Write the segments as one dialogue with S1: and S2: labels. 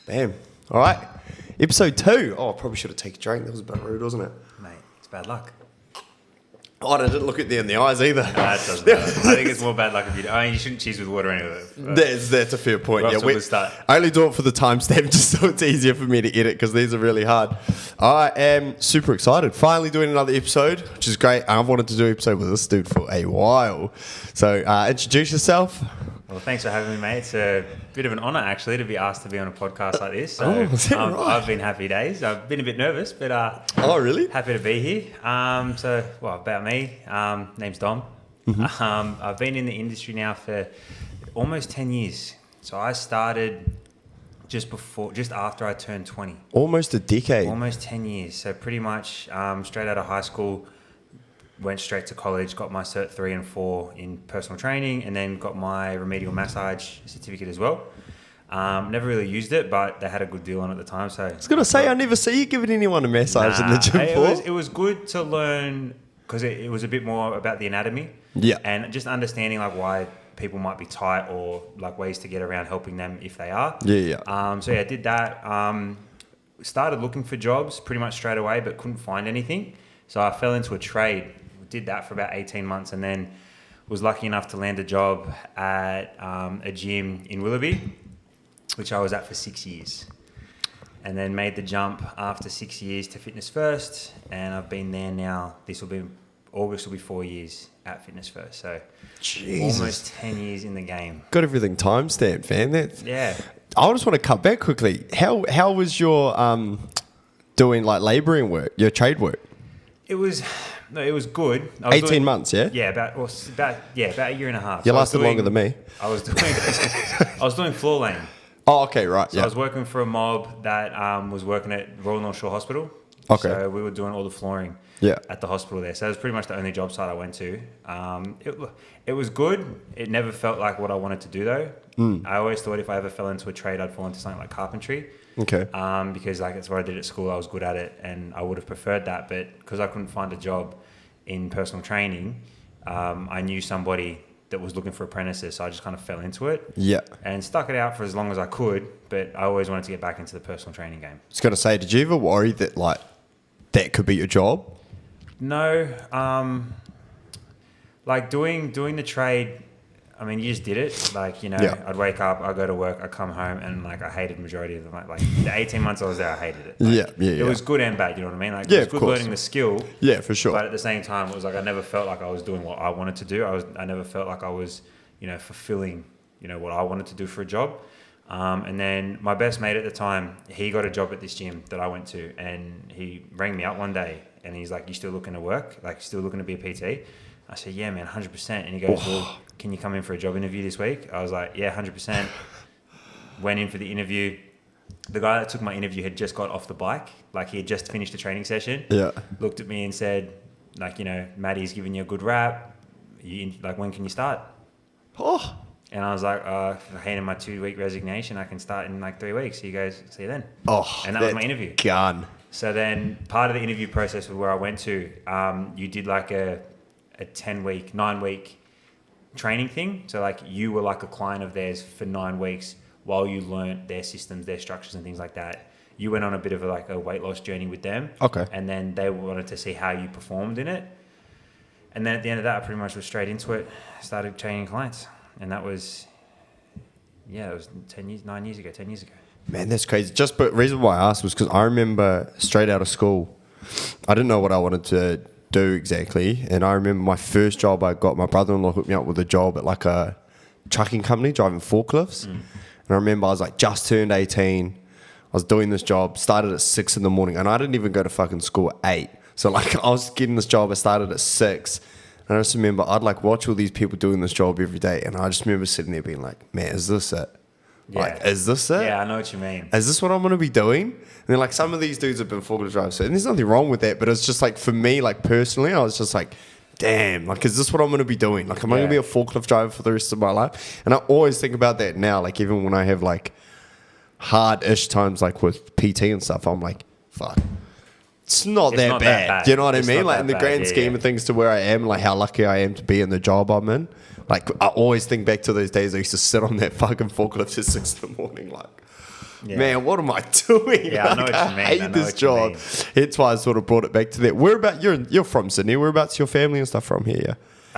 S1: Damn. All right. Episode 2. Oh, I probably should have taken a drink. That was a bit rude, wasn't it?
S2: Mate, it's bad luck.
S1: Oh, I didn't look at you in the eyes either.
S2: No, that doesn't matter. I think it's more bad luck if you do. I mean, you shouldn't cheese with water anyway.
S1: That's a fair point.
S2: We're off to a good start.
S1: I only do it for the timestamp just so it's easier for me to edit because these are really hard. I am super excited. Finally doing another episode, which is great. I've wanted to do an episode with this dude for a while. So introduce yourself.
S2: Well, thanks for having me, mate. It's a bit of an honour, actually, to be asked to be on a podcast like this.
S1: Oh, is that right?
S2: I've been happy days. I've been a bit nervous, but
S1: oh, really?
S2: happy to be here. About me, name's Dom.
S1: Mm-hmm.
S2: I've been in the industry now for almost 10 years. So I started just after I turned 20.
S1: Almost a decade.
S2: Almost 10 years. So pretty much straight out of high school, went straight to college, got my Cert 3 and 4 in personal training, and then got my remedial massage certificate as well. Never really used it, but they had a good deal on at the time. So I
S1: was going to say, I never see you giving anyone a massage in the gym before.
S2: It was good to learn because it was a bit more about the anatomy.
S1: Yeah.
S2: And just understanding like why people might be tight or like ways to get around helping them if they are.
S1: Yeah.
S2: I did that. Started looking for jobs pretty much straight away, but couldn't find anything. So I fell into a trade. Did that for about 18 months and then was lucky enough to land a job at a gym in Willoughby, which I was at for 6 years. And then made the jump after 6 years to Fitness First. And I've been there now. August will be 4 years at Fitness First. So
S1: Jesus.
S2: Almost 10 years in the game.
S1: Got everything time-stamped, man.
S2: Yeah.
S1: I just want to cut back quickly. How was your doing like labouring work, your trade work?
S2: It was good.
S1: 18 months, yeah?
S2: Yeah, about a year and a half.
S1: You lasted longer than me.
S2: I was doing floor laying.
S1: Oh, okay, right.
S2: So I was working for a mob that was working at Royal North Shore Hospital.
S1: Okay.
S2: So we were doing all the flooring at the hospital there. So it was pretty much the only job site I went to. It was good. It never felt like what I wanted to do though. I always thought if I ever fell into a trade, I'd fall into something like carpentry.
S1: Okay.
S2: Because like it's what I did at school. I was good at it and I would have preferred that. But because I couldn't find a job in personal training, I knew somebody that was looking for apprentices, so I just kind of fell into it.
S1: Yeah.
S2: And stuck it out for as long as I could, but I always wanted to get back into the personal training game.
S1: I was going to say, did you ever worry that like that could be your job?
S2: No. Like doing the trade, I mean, you just did it. Like, you know, I'd wake up, I'd go to work, I'd come home, and like I hated the majority of them. Like the 18 months I was there, I hated it. Like, It was good and bad, you know what I mean? Like it was good learning the skill.
S1: Yeah, for sure.
S2: But at the same time, it was like I never felt like I was doing what I wanted to do. I never felt like I was, you know, fulfilling, you know, what I wanted to do for a job. And then my best mate at the time, he got a job at this gym that I went to, and he rang me up one day, and he's like, "You still looking to work? Like, still looking to be a PT?" I said, "Yeah, man, 100%." And he goes, "Well, can you come in for a job interview this week?" I was like, "Yeah, 100%. Went in for the interview. The guy that took my interview had just got off the bike. Like, he had just finished the training session.
S1: Yeah.
S2: Looked at me and said, like, you know, "Maddie's giving you a good rap. Like, when can you start?"
S1: Oh.
S2: And I was like, I handed my 2-week resignation. I can start in like 3 weeks. He goes, "See you then."
S1: Oh.
S2: And that was my interview.
S1: Gun.
S2: So then part of the interview process was where I went to, you did like a 10-week, 9-week training thing. So like you were like a client of theirs for 9 weeks while you learnt their systems, their structures and things like that. You went on a bit of a weight loss journey with them.
S1: Okay.
S2: And then they wanted to see how you performed in it. And then at the end of that, I pretty much was straight into it, started training clients. And that was, it was 10 years ago.
S1: Man, that's crazy. But reason why I asked was because I remember straight out of school, I didn't know what I wanted to do exactly. And I remember my first job I got, my brother-in-law hooked me up with a job at like a trucking company driving forklifts. And I remember I was like just turned 18. I was doing this job, started at 6 a.m. and I didn't even go to fucking school at 8. So like I was getting this job, I started at 6. And I just remember I'd like watch all these people doing this job every day. And I just remember sitting there being like, man, is this it?
S2: Yeah.
S1: Like, is this it?
S2: Yeah, I know what you mean.
S1: Is this what I'm going to be doing? And then like some of these dudes have been forklift drivers. And there's nothing wrong with that. But it's just like for me, like personally, I was just like, damn, like, is this what I'm going to be doing? Like, am I going to be a forklift driver for the rest of my life? And I always think about that now. Like, even when I have like hard-ish times, like with PT and stuff, I'm like, fuck. It's not that bad. Do you know what I mean? Like in the grand scheme of things to where I am, like how lucky I am to be in the job I'm in. Like I always think back to those days I used to sit on that fucking forklift at 6 a.m. like,
S2: Yeah.
S1: Man, what am I doing?
S2: Yeah, I know what you mean.
S1: I hate this job. Hence why I sort of brought it back to that. You're from Sydney. Whereabouts your family and stuff from here?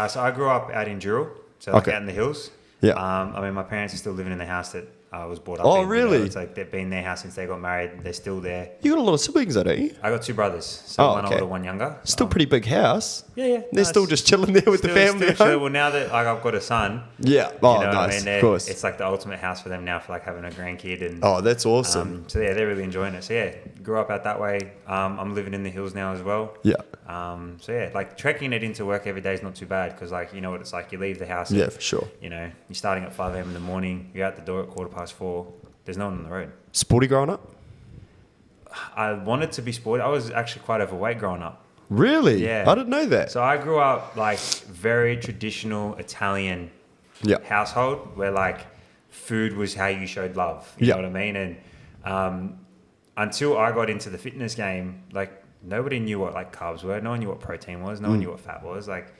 S2: So I grew up out in Dural, so like
S1: Okay.
S2: out in the hills.
S1: Yeah.
S2: I mean, my parents are still living in the house that I was brought up
S1: Oh,
S2: in. You know,
S1: really?
S2: it's like they've been in their house since they got married. They're still there.
S1: You got a lot of siblings, though, don't you?
S2: I got 2 brothers, so
S1: Oh,
S2: one
S1: okay.
S2: older, one younger.
S1: Still pretty big house.
S2: Yeah.
S1: They're still just chilling there with the family.
S2: Still, well, now that like I've got a son,
S1: Yeah. Oh,
S2: you know what I
S1: nice.
S2: mean?
S1: Of course.
S2: It's like the ultimate house for them now for like having a grandkid and.
S1: Oh, that's awesome.
S2: So yeah, they're really enjoying it. So yeah, grew up out that way. I'm living in the hills now as well.
S1: Yeah.
S2: So yeah, like trekking it into work every day is not too bad because like you know what it's like. You leave the house.
S1: Yeah,
S2: and,
S1: for sure.
S2: You know, you're starting at 5 a.m. in the morning. You're out the door at 4:15. There's no one on the road.
S1: Sporty growing up?
S2: I wanted to be sporty. I was actually quite overweight growing up.
S1: Really?
S2: Yeah.
S1: I didn't know that.
S2: So I grew up like very traditional Italian
S1: Yeah.
S2: household where like food was how you showed love. You
S1: Yeah.
S2: know what I mean? And until I got into the fitness game, like nobody knew what like carbs were. No one knew what protein was. No one knew what fat was. Like,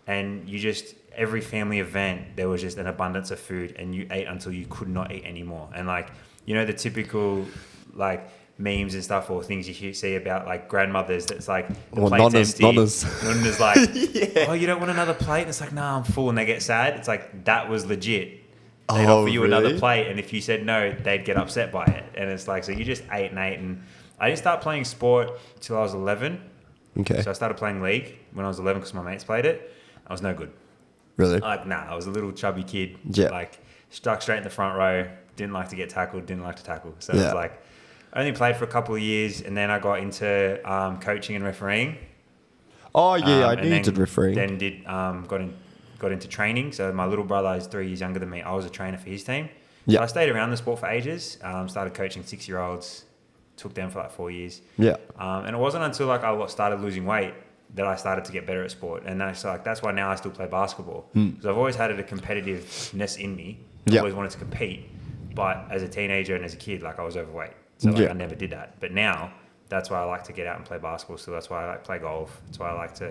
S2: and you just, every family event, there was just an abundance of food and you ate until you could not eat anymore. And like, you know, the typical like memes and stuff or things you see about like grandmothers that's like the
S1: Or
S2: plate's
S1: nonnas.
S2: empty. Nonna's like, oh, you don't want another plate? And it's like, nah, I'm full. And they get sad. It's like, that was legit. They'd offer you another
S1: really?
S2: plate. And if you said no, they'd get upset by it. And it's like, so you just ate and ate. And I didn't start playing sport till I was 11.
S1: Okay.
S2: So I started playing league when I was 11 because my mates played it. I was no good.
S1: Really?
S2: Like, nah, I was a little chubby kid.
S1: Yeah.
S2: Like, stuck straight in the front row. Didn't like to get tackled. Didn't like to tackle. So
S1: Yeah.
S2: it was like, I only played for a couple of years. And then I got into coaching and refereeing.
S1: Oh, yeah, I
S2: And
S1: knew you
S2: then-
S1: did refereeing.
S2: Then got into training. So my little brother is 3 years younger than me. I was a trainer for his team.
S1: Yeah.
S2: So I stayed around the sport for ages. Started coaching 6-year-olds. Took them for like 4 years.
S1: Yeah.
S2: And it wasn't until like I started losing weight that I started to get better at sport. And that's why now I still play basketball. Because I've always had a competitiveness in me. I
S1: Yeah.
S2: always wanted to compete. But as a teenager and as a kid, like I was overweight. So like
S1: Yeah.
S2: I never did that. But now that's why I like to get out and play basketball. So that's why I like play golf. That's why I like to,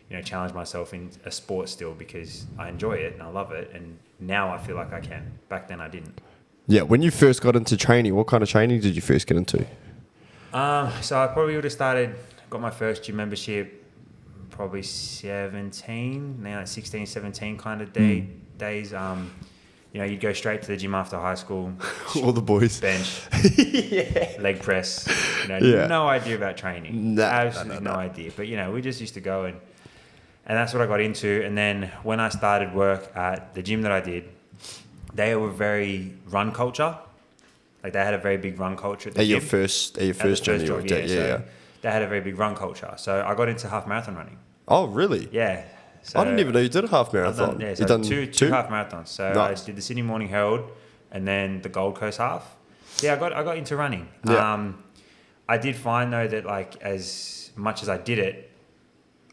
S2: you know, challenge myself in a sport still because I enjoy it and I love it. And now I feel like I can. Back then I didn't.
S1: Yeah, when you first got into training, what kind of training did you first get into?
S2: So I probably would have got my first gym membership probably 17, now like 16, 17 kind of days. You know, you'd go straight to the gym after high school,
S1: All the boys.
S2: bench, leg press. You know,
S1: Yeah.
S2: no idea about training. Absolutely no idea. But, you know, we just used to go and that's what I got into. And then when I started work at the gym that I did, they were very run culture. Like they had a very big run culture at the
S1: At your
S2: gym.
S1: first
S2: At the
S1: gym
S2: first
S1: you
S2: job,
S1: worked at,
S2: so
S1: yeah.
S2: they had a very big run culture. So I got into half marathon running.
S1: Oh, really?
S2: Yeah. So
S1: I didn't even know you did a half
S2: I've
S1: marathon.
S2: done,
S1: you
S2: so
S1: done
S2: two half marathons. So
S1: Nice.
S2: I did the Sydney Morning Herald and then the Gold Coast half. Yeah, I got into running.
S1: Yeah.
S2: I did find though that like as much as I did it,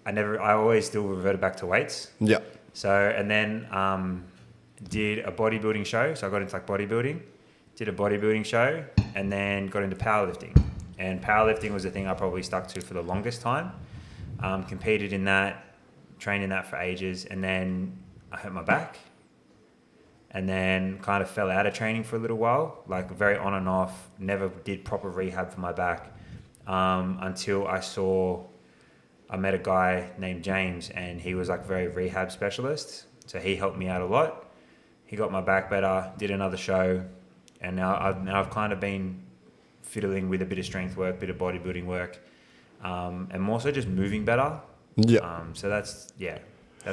S2: I always still reverted back to weights.
S1: Yeah.
S2: So and then did a bodybuilding show. So I got into like bodybuilding, did a bodybuilding show, and then got into powerlifting. And powerlifting was the thing I probably stuck to for the longest time. Competed in that, trained in that for ages, and then I hurt my back. And then kind of fell out of training for a little while, like very on and off. Never did proper rehab for my back until I met a guy named James, and he was like a very rehab specialist. So he helped me out a lot. He got my back better, did another show, and now I've kind of been fiddling with a bit of strength work, bit of bodybuilding work, and more so just moving better.
S1: Yeah.
S2: So that's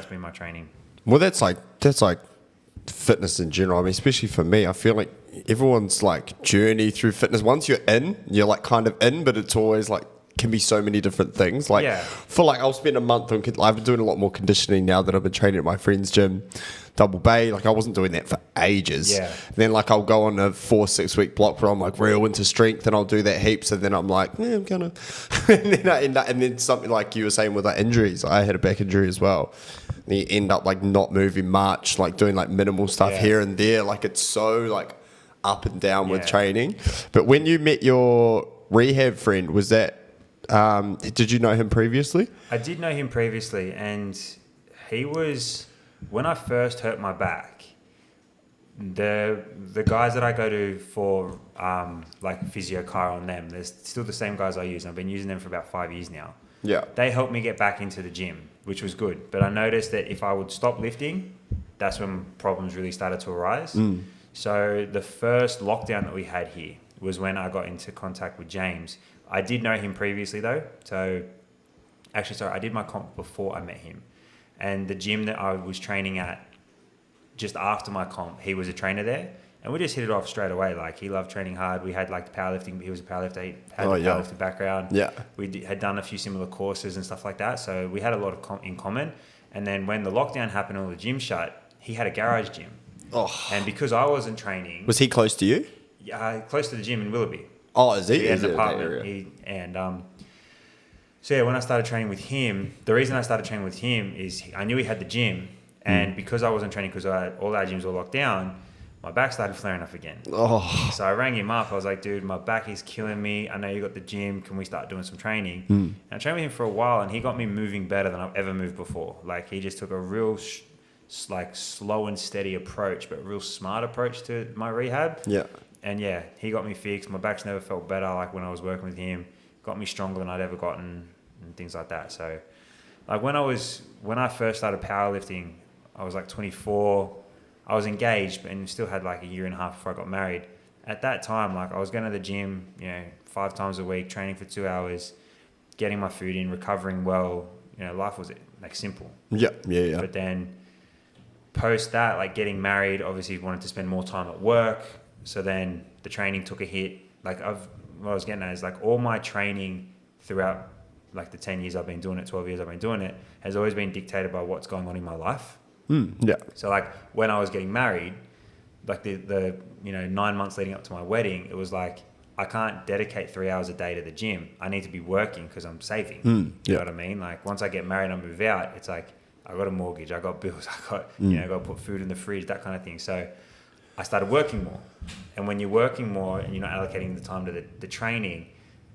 S2: been my training.
S1: Well, that's like fitness in general. I mean, especially for me, I feel like everyone's like journey through fitness. Once you're in, you're like kind of in, but it's always like can be so many different things. Like for like, I'll spend a month on. I've been doing a lot more conditioning now that I've been training at my friend's gym, Double Bay. Like I wasn't doing that for ages.
S2: Yeah.
S1: Then like I'll go on a 4-6 week block where I'm like real into strength, and I'll do that heaps. And then I'm like, I'm gonna, and then I end up, and then something like you were saying with like injuries. I had a back injury as well. And you end up like not moving much, like doing like minimal stuff here and there. Like it's so like up and down with training. But when you met your rehab friend, was that, did you know him previously?
S2: I did know him previously, and he was, when I first hurt my back, The guys that I go to for like physio, chiro, and them, they're still the same guys I use. I've been using them for about 5 years now.
S1: Yeah.
S2: They helped me get back into the gym, which was good. But I noticed that if I would stop lifting, that's when problems really started to arise. So the first lockdown that we had here was when I got into contact with James. I did know him previously though. So actually, sorry, I did my comp before I met him. And the gym that I was training at just after my comp, he was a trainer there. And we just hit it off straight away. Like, he loved training hard. We had like powerlifting. He was a powerlifter. He had a powerlifting background.
S1: Yeah.
S2: We had done a few similar courses and stuff like that. So we had a lot of in common. And then when the lockdown happened and all the gyms shut, he had a garage gym.
S1: Oh.
S2: And because I wasn't training...
S1: Was he close to you?
S2: Yeah, close to the gym in Willoughby.
S1: Oh, is he?
S2: He had an apartment. So yeah, when I started training with him, the reason I started training with him is I knew he had the gym. And because I wasn't training because all our gyms were locked down, my back started flaring up again.
S1: Oh.
S2: So I rang him up. I was like, dude, my back is killing me. I know you got the gym. Can we start doing some training? And I trained with him for a while, and he got me moving better than I've ever moved before. Like, he just took a real slow and steady approach, but real smart approach to my rehab.
S1: Yeah.
S2: And yeah, he got me fixed. My back's never felt better. Like, when I was working with him, got me stronger than I'd ever gotten and things like that. So like when I first started powerlifting, I was like 24. I was engaged and still had like a year and a half before I got married. At that time, like, I was going to the gym, 5 times a week, training for 2 hours, getting my food in, recovering well. Life was like simple.
S1: Yeah.
S2: But then post that, like getting married, obviously wanted to spend more time at work. So then the training took a hit. Like, what I was getting at is like all my training throughout like the 10 years I've been doing it, 12 years I've been doing it, has always been dictated by what's going on in my life.
S1: Yeah.
S2: So like when I was getting married, like the 9 months leading up to my wedding, it was like, I can't dedicate 3 hours a day to the gym. I need to be working because I'm saving. You know what I mean? Like, once I get married and I move out, it's like, I got a mortgage, I got bills, I got, I got to put food in the fridge, that kind of thing. So I started working more. And when you're working more and you're not allocating the time to the training,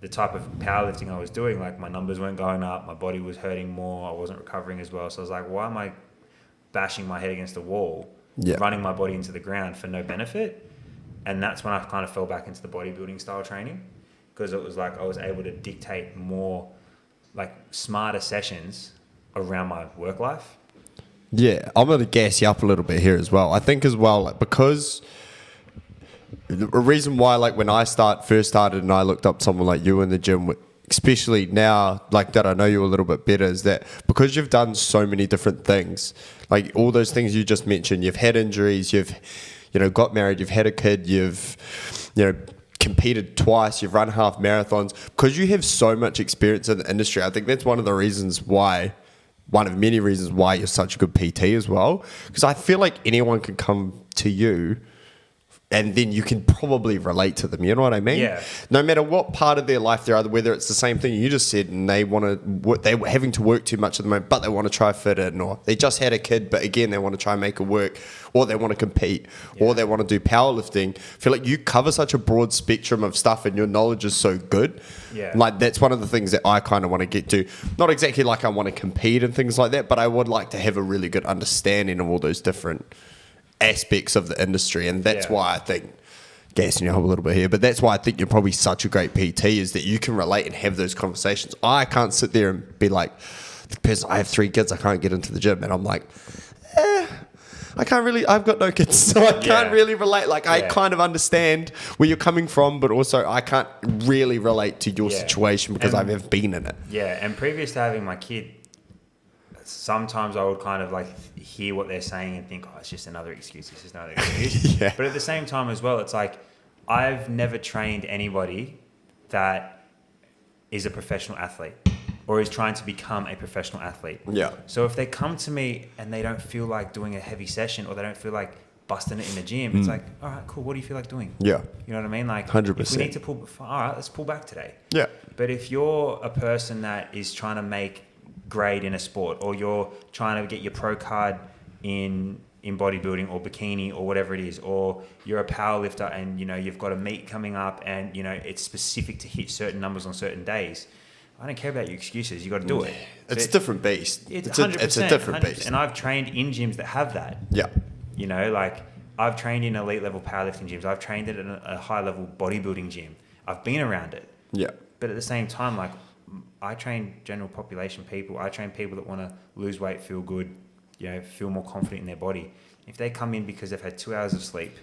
S2: the type of powerlifting I was doing, like, my numbers weren't going up, my body was hurting more, I wasn't recovering as well. So I was like, why am I bashing my head against the wall, running my body into the ground for no benefit? And that's when I kind of fell back into the bodybuilding style training, because it was like I was able to dictate more like smarter sessions around my work life.
S1: Yeah, I'm going to gas you up a little bit here as well. I think as well, like, because the reason why, like, when I first started and I looked up someone like you in the gym, especially now, like, that I know you a little bit better, is that because you've done so many different things, like all those things you just mentioned, you've had injuries, you've got married, you've had a kid, you've competed twice, you've run half marathons, because you have so much experience in the industry. I think that's one of many reasons why you're such a good PT as well, because I feel like anyone can come to you and then you can probably relate to them. You know what I mean?
S2: Yeah.
S1: No matter what part of their life they're at, whether it's the same thing you just said and they're having to work too much at the moment, but they want to try fit in, or they just had a kid, but again, they want to try and make it work, or they want to compete, or they want to do powerlifting. I feel like you cover such a broad spectrum of stuff and your knowledge is so good.
S2: Yeah.
S1: Like, that's one of the things that I kind of want to get to. Not exactly like I want to compete and things like that, but I would like to have a really good understanding of all those different aspects of the industry. And that's why I think, gassing you up a little bit here, but that's why I think you're probably such a great PT, is that you can relate and have those conversations. I can't sit there and be like, the person, I have 3 kids, I can't get into the gym. And I'm like, I can't really, I've got no kids, so I can't really relate. Like, I kind of understand where you're coming from, but also I can't really relate to your situation because I've never been in it.
S2: Yeah, and previous to having my kid, sometimes I would kind of like hear what they're saying and think, oh, it's just another excuse. It's just another excuse. But at the same time as well, it's like, I've never trained anybody that is a professional athlete or is trying to become a professional athlete. Yeah. So if they come to me and they don't feel like doing a heavy session, or they don't feel like busting it in the gym, it's like, all right, cool. What do you feel like doing? Yeah. You know what I mean? Like, 100%. If we need to pull, all right, let's pull back today. Yeah. But if you're a person that is trying to make grade in a sport, or you're trying to get your pro card in bodybuilding or bikini or whatever it is, or you're a power lifter and you've got a meet coming up and it's specific to hit certain numbers on certain days, I don't care about your excuses. You got to do it.
S1: It's a different beast.
S2: It's 100%,
S1: it's a different beast.
S2: And I've trained in gyms that have that.
S1: Yeah.
S2: Like I've trained in elite level powerlifting gyms. I've trained at a high level bodybuilding gym. I've been around it.
S1: Yeah.
S2: But at the same time, like, I train general population people. I train people that want to lose weight, feel good, feel more confident in their body. If they come in because they've had 2 hours of sleep,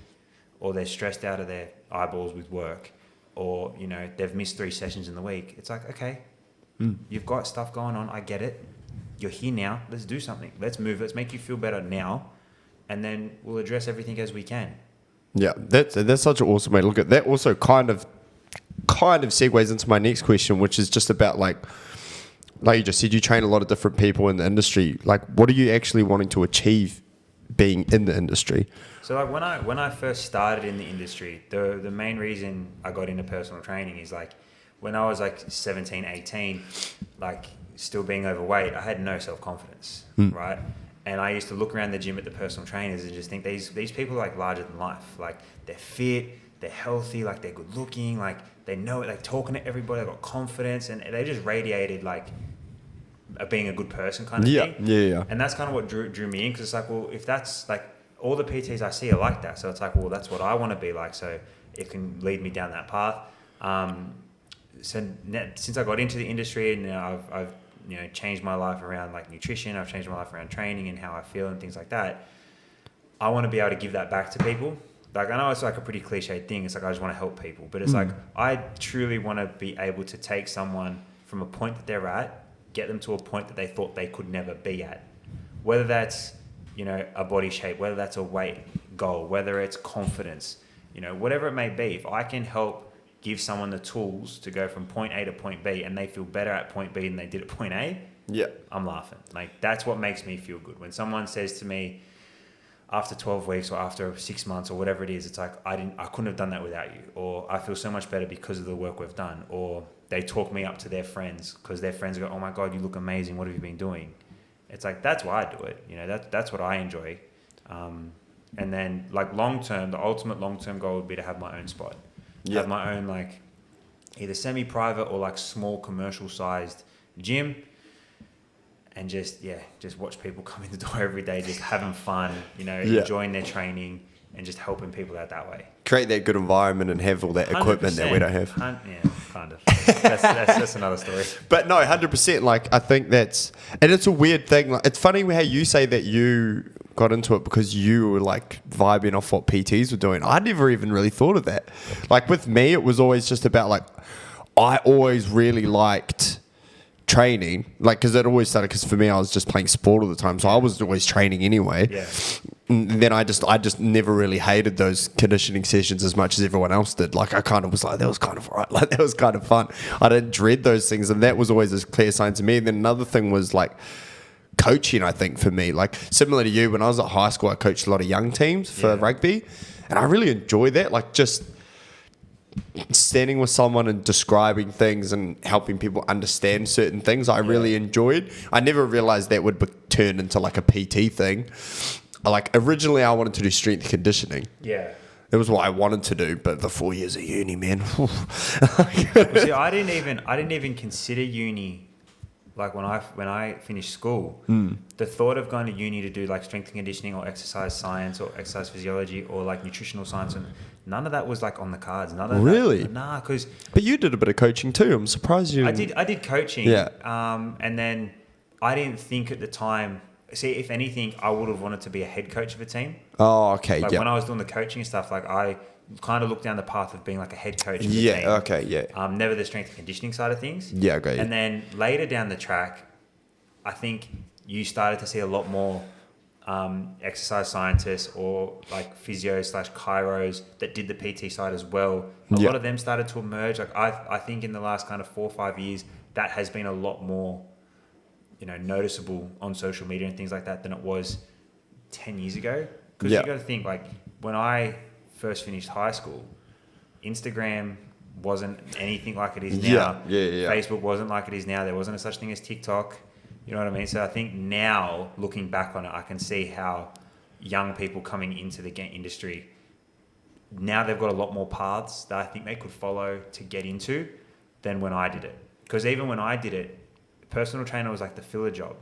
S2: or they're stressed out of their eyeballs with work, or, they've missed 3 sessions in the week, it's like, okay, you've got stuff going on. I get it. You're here now. Let's do something. Let's move. Let's make you feel better now. And then we'll address everything as we can.
S1: Yeah, that's such an awesome way to look at it. That also kind of segues into my next question, which is just about like you just said, you train a lot of different people in the industry. Like, what are you actually wanting to achieve being in the industry?
S2: So like when I first started in the industry, the main reason I got into personal training is like when I was like 17, 18, like still being overweight, I had no self-confidence, right? And I used to look around the gym at the personal trainers and just think these people are like larger than life. Like they're fit, they're healthy, like they're good looking, like they know it, like talking to everybody, they got confidence, and they just radiated like being a good person kind of thing.
S1: Yeah.
S2: And that's kind of what drew me in, because it's like, well, if that's like all the PTs I see are like that, so it's like, well, that's what I want to be like, so it can lead me down that path. So since I got into the industry, and I've changed my life around like nutrition, I've changed my life around training and how I feel and things like that. I want to be able to give that back to people. Like, I know it's like a pretty cliched thing. It's like, I just want to help people, but it's like, I truly want to be able to take someone from a point that they're at, get them to a point that they thought they could never be at. Whether that's, a body shape, whether that's a weight goal, whether it's confidence, whatever it may be. If I can help give someone the tools to go from point A to point B and they feel better at point B than they did at point A, I'm laughing. Like, that's what makes me feel good. When someone says to me after 12 weeks or after 6 months or whatever it is, it's like, I couldn't have done that without you, or I feel so much better because of the work we've done, or they talk me up to their friends because their friends go, oh my God, you look amazing. What have you been doing? It's like, that's why I do it. That's what I enjoy. And then like long-term, the ultimate long-term goal would be to have my own spot. Have my own like either semi-private or like small commercial-sized gym, and just watch people come in the door every day, just having fun, enjoying their training and just helping people out that way.
S1: Create that good environment and have all that equipment that we don't have.
S2: Yeah, kind of. That's another story.
S1: But no, 100%. Like, I think and it's a weird thing. Like, it's funny how you say that you got into it because you were like vibing off what PTs were doing. I never even really thought of that. Like, with me, it was always just about like, I always really liked training, like, because it always started, because for me I was just playing sport all the time, so I was always training anyway. And then I just never really hated those conditioning sessions as much as everyone else did. Like, I kind of was like, that was kind of right, like that was kind of fun. I didn't dread those things, and that was always a clear sign to me. And then another thing was like coaching. I think for me, like similar to you, when I was at high school, I coached a lot of young teams for rugby, and I really enjoyed that, like just standing with someone and describing things and helping people understand certain things. I really enjoyed. I never realized that would turn into like a PT thing. Like, originally I wanted to do strength conditioning. That was what I wanted to do, but the 4 years of uni, man.
S2: See, I didn't even consider uni. Like, when I finished school, the thought of going to uni to do like strength and conditioning or exercise science or exercise physiology or like nutritional science, and none of that was like on the cards. None of
S1: really?
S2: That, nah, because.
S1: But you did a bit of coaching too. I'm surprised you.
S2: I did coaching. And then I didn't think at the time. See, if anything, I would have wanted to be a head coach of a team.
S1: Oh, okay.
S2: Like when I was doing the coaching and stuff, like I kind of looked down the path of being like a head coach of the team.
S1: Okay.
S2: Never the strength and conditioning side of things.
S1: Okay.
S2: And then later down the track, I think you started to see a lot more exercise scientists or like physios / chiros that did the PT side as well. A lot of them started to emerge. Like I think in the last kind of 4 or 5 years, that has been a lot more, noticeable on social media and things like that than it was 10 years ago. Because you got to think, like, when I first finished high school, Instagram wasn't anything like it is now. Facebook wasn't like it is now. There wasn't a such thing as TikTok. You know what I mean? So I think now, looking back on it, I can see how young people coming into the industry, now they've got a lot more paths that I think they could follow to get into than when I did it. Because even when I did it, personal trainer was like the filler job.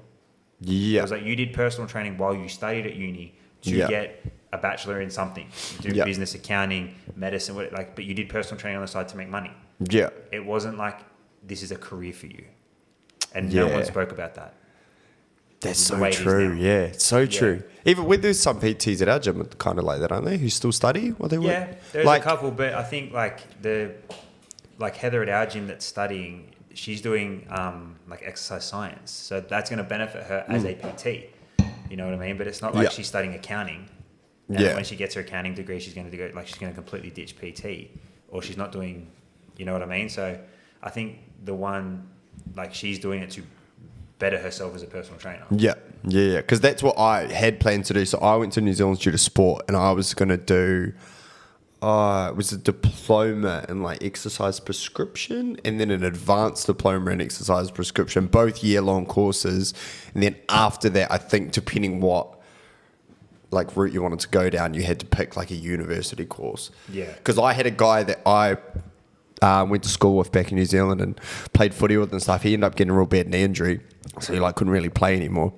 S2: It was like you did personal training while you studied at uni to get a bachelor in something. You do business, accounting, medicine, but you did personal training on the side to make money.
S1: Yeah.
S2: It wasn't like this is a career for you. And no one spoke about that.
S1: That's so true. Yeah, it's so true. Even with there's some PTs at our gym kind of like that, aren't they? Who still study while they work?
S2: Yeah, there's a couple, but I think like Heather at our gym that's studying, she's doing like exercise science, so that's going to benefit her as a PT. You know what I mean? But it's not like she's studying accounting. And when she gets her accounting degree, she's going to she's going to completely ditch PT, or she's not doing. You know what I mean? So I think the one like she's doing it to better herself as a personal trainer. Yeah.
S1: Because that's what I had planned to do. So I went to New Zealand Institute of Sport, and I was going to do, it was a diploma in like exercise prescription, and then an advanced diploma in exercise prescription, both year-long courses. And then after that, I think depending what like route you wanted to go down, you had to pick like a university course.
S2: Yeah.
S1: Because I had a guy that I went to school with back in New Zealand and played footy with and stuff. He ended up getting a real bad knee injury, so he like couldn't really play anymore.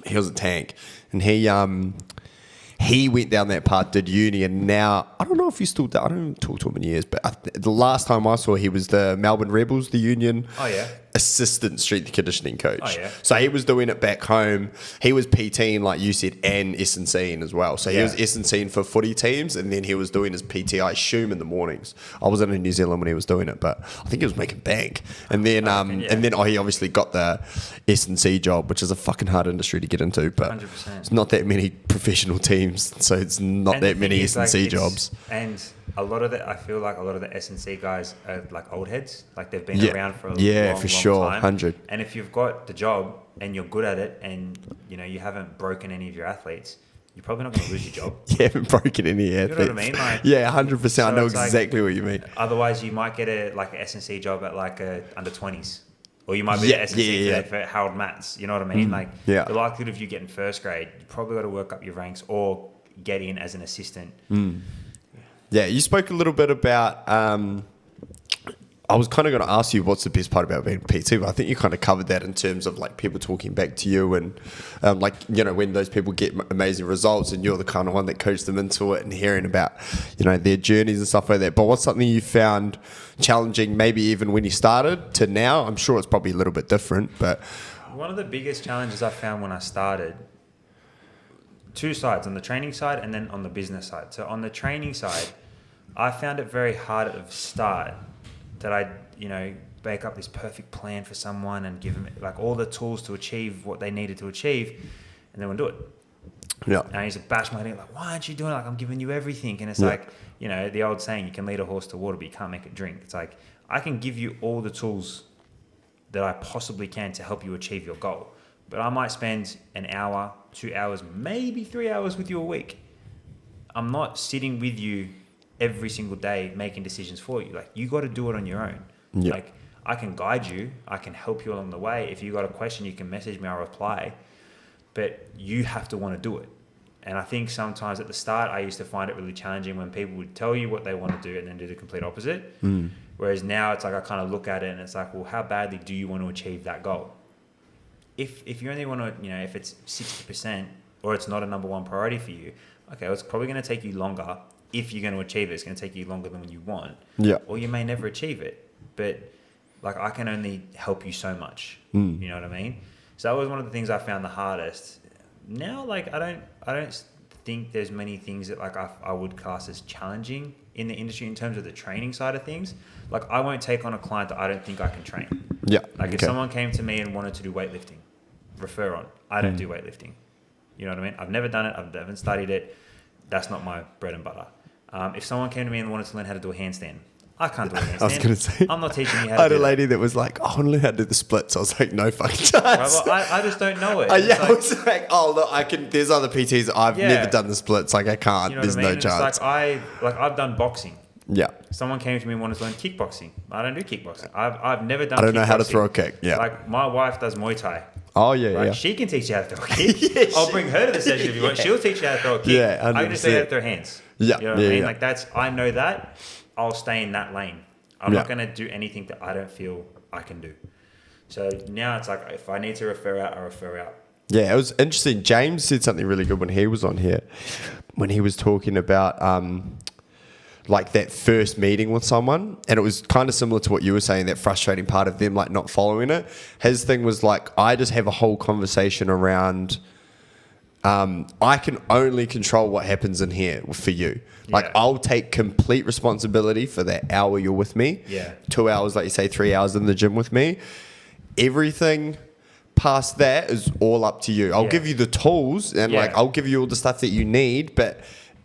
S1: He was a tank, and he went down that path, did uni, and now I don't know if he's still. I don't talk to him in years, but the last time I saw, he was the Melbourne Rebels, the union.
S2: Oh yeah.
S1: Assistant strength and conditioning coach.
S2: Oh, yeah.
S1: So he was doing it back home. He was PTing, like you said, and S&C'ing as well. So he was S&C'ing for footy teams, and then he was doing his PT, I assume, in the mornings. I wasn't in New Zealand when he was doing it, but I think he was making bank. And then he obviously got the S&C job, which is a fucking hard industry to get into, but
S2: 100%.
S1: It's not that many professional teams, so it's not that many S&C jobs.
S2: And a lot of I feel like a lot of the S&C guys are like old heads, like they've been around for a long
S1: sure,
S2: time.
S1: 100.
S2: And if you've got the job and you're good at it, and you know you haven't broken any of your athletes, you're probably not going to lose your job.
S1: You haven't broken any athletes.
S2: You know what I mean? Like,
S1: 100%.
S2: So
S1: I know exactly what you mean.
S2: Otherwise, you might get an S&C job at like a under 20s, or you might be at S&C for Harold Matts. You know what I mean? The likelihood of you getting first grade, you probably got to work up your ranks or get in as an assistant.
S1: Yeah, you spoke a little bit about. I was kind of going to ask you what's the best part about being a PT, but I think you kind of covered that in terms of like people talking back to you and like, you know, when those people get amazing results and you're the kind of one that coached them into it and hearing about, you know, their journeys and stuff like that. But what's something you found challenging, maybe even when you started to now? I'm sure it's probably a little bit different, but.
S2: One of the biggest challenges I found when I started, two sides, on the training side and then on the business side. So on the training side, I found it very hard at the start that I, you know, make up this perfect plan for someone and give them like all the tools to achieve what they needed to achieve, and they wouldn't do it.
S1: Yeah.
S2: And I used to bash my head like, why aren't you doing it? Like, I'm giving you everything. And it's like, you know, the old saying, you can lead a horse to water, but you can't make it drink. It's like, I can give you all the tools that I possibly can to help you achieve your goal. But I might spend an hour, 2 hours, maybe 3 hours with you a week. I'm not sitting with you every single day making decisions for you. Like, you got to do it on your own.
S1: Yeah.
S2: Like, I can guide you. I can help you along the way. If you got a question, you can message me, I'll reply. But you have to want to do it. And I think sometimes at the start, I used to find it really challenging when people would tell you what they want to do and then do the complete opposite. Whereas now it's like I kind of look at it and it's like, well, how badly do you want to achieve that goal? If you only want to, you know, if it's 60% or it's not a number one priority for you, okay, well, it's probably going to take you longer. If you're going to achieve it, it's going to take you longer than you want.
S1: Yeah.
S2: Or you may never achieve it. But like, I can only help you so much. You know what I mean? So that was one of the things I found the hardest. Now, like, I don't think there's many things that like I would class as challenging in the industry in terms of the training side of things. Like, I won't take on a client that I don't think I can train.
S1: Yeah.
S2: Like, if someone came to me and wanted to do weightlifting, refer on. I don't do weightlifting. You know what I mean? I've never done it. I haven't studied it. That's not my bread and butter. If someone came to me and wanted to learn how to do a handstand, I can't do a handstand.
S1: I was going to say,
S2: I'm not teaching you how to do
S1: I had a lady that was like, I want to learn how to do the splits. I was like, no fucking chance.
S2: Right, well, I just don't know it.
S1: I was like, oh, look, I can. There's other PTs. I've never done the splits. Like, I can't.
S2: You know
S1: there's
S2: what I mean?
S1: no chance.
S2: It's like I've done boxing.
S1: Yeah.
S2: Someone came to me and wanted to learn kickboxing. I don't do kickboxing. I've never done.
S1: I don't know how to throw a kick. Yeah.
S2: Like, my wife does Muay Thai.
S1: Oh yeah,
S2: Right?
S1: yeah.
S2: She can teach you how to throw a kick. I'll bring her to the session if you want. She'll teach you how to throw a kick.
S1: Yeah, 100%.
S2: I can just say how to throw hands.
S1: Yeah.
S2: You know what I mean? Like, I know that. I'll stay in that lane. I'm not going to do anything that I don't feel I can do. So now it's like, if I need to refer out, I refer out.
S1: Yeah, it was interesting. James said something really good when he was on here, when he was talking about like that first meeting with someone, and it was kind of similar to what you were saying, that frustrating part of them like not following it. His thing was like, I just have a whole conversation around I can only control what happens in here for you. Like, I'll take complete responsibility for that hour you're with me. 2 hours, like you say, 3 hours in the gym with me. Everything past that is all up to you. I'll give you the tools and like I'll give you all the stuff that you need, but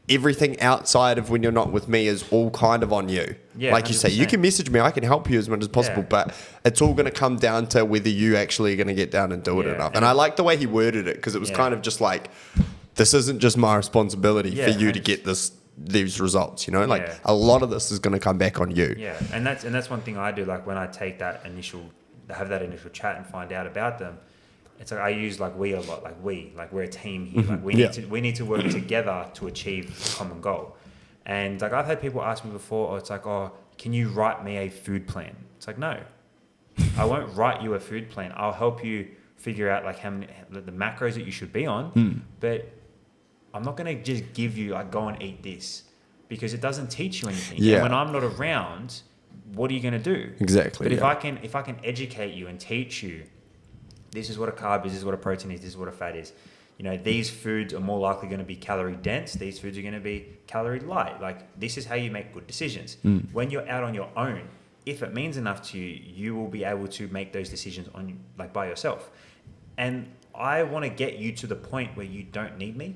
S1: everything outside of when you're not with me is all kind of on you. Like 100%. You say, you can message me, I can help you as much as possible, but it's all going to come down to whether you actually are going to get down and do it enough. And I like the way he worded it, because it was kind of just like, this isn't just my responsibility for you to get these results, you know, like a lot of this is going to come back on you.
S2: And that's one thing I do. Like when I take have that initial chat and find out about them, it's like I use like we a lot, like we're a team here. Like we need to work together to achieve a common goal. And like I've had people ask me before, it's like, oh, can you write me a food plan? It's like, no, I won't write you a food plan. I'll help you figure out like how many the macros that you should be on, but I'm not going to just give you like go and eat this, because it doesn't teach you anything. And when I'm not around, what are you going to do?
S1: Exactly.
S2: But if I can educate you and teach you, this is what a carb is, this is what a protein is, this is what a fat is. You know, these foods are more likely going to be calorie dense. These foods are going to be calorie light. Like, this is how you make good decisions. When you're out on your own, if it means enough to you, you will be able to make those decisions on like by yourself. And I want to get you to the point where you don't need me.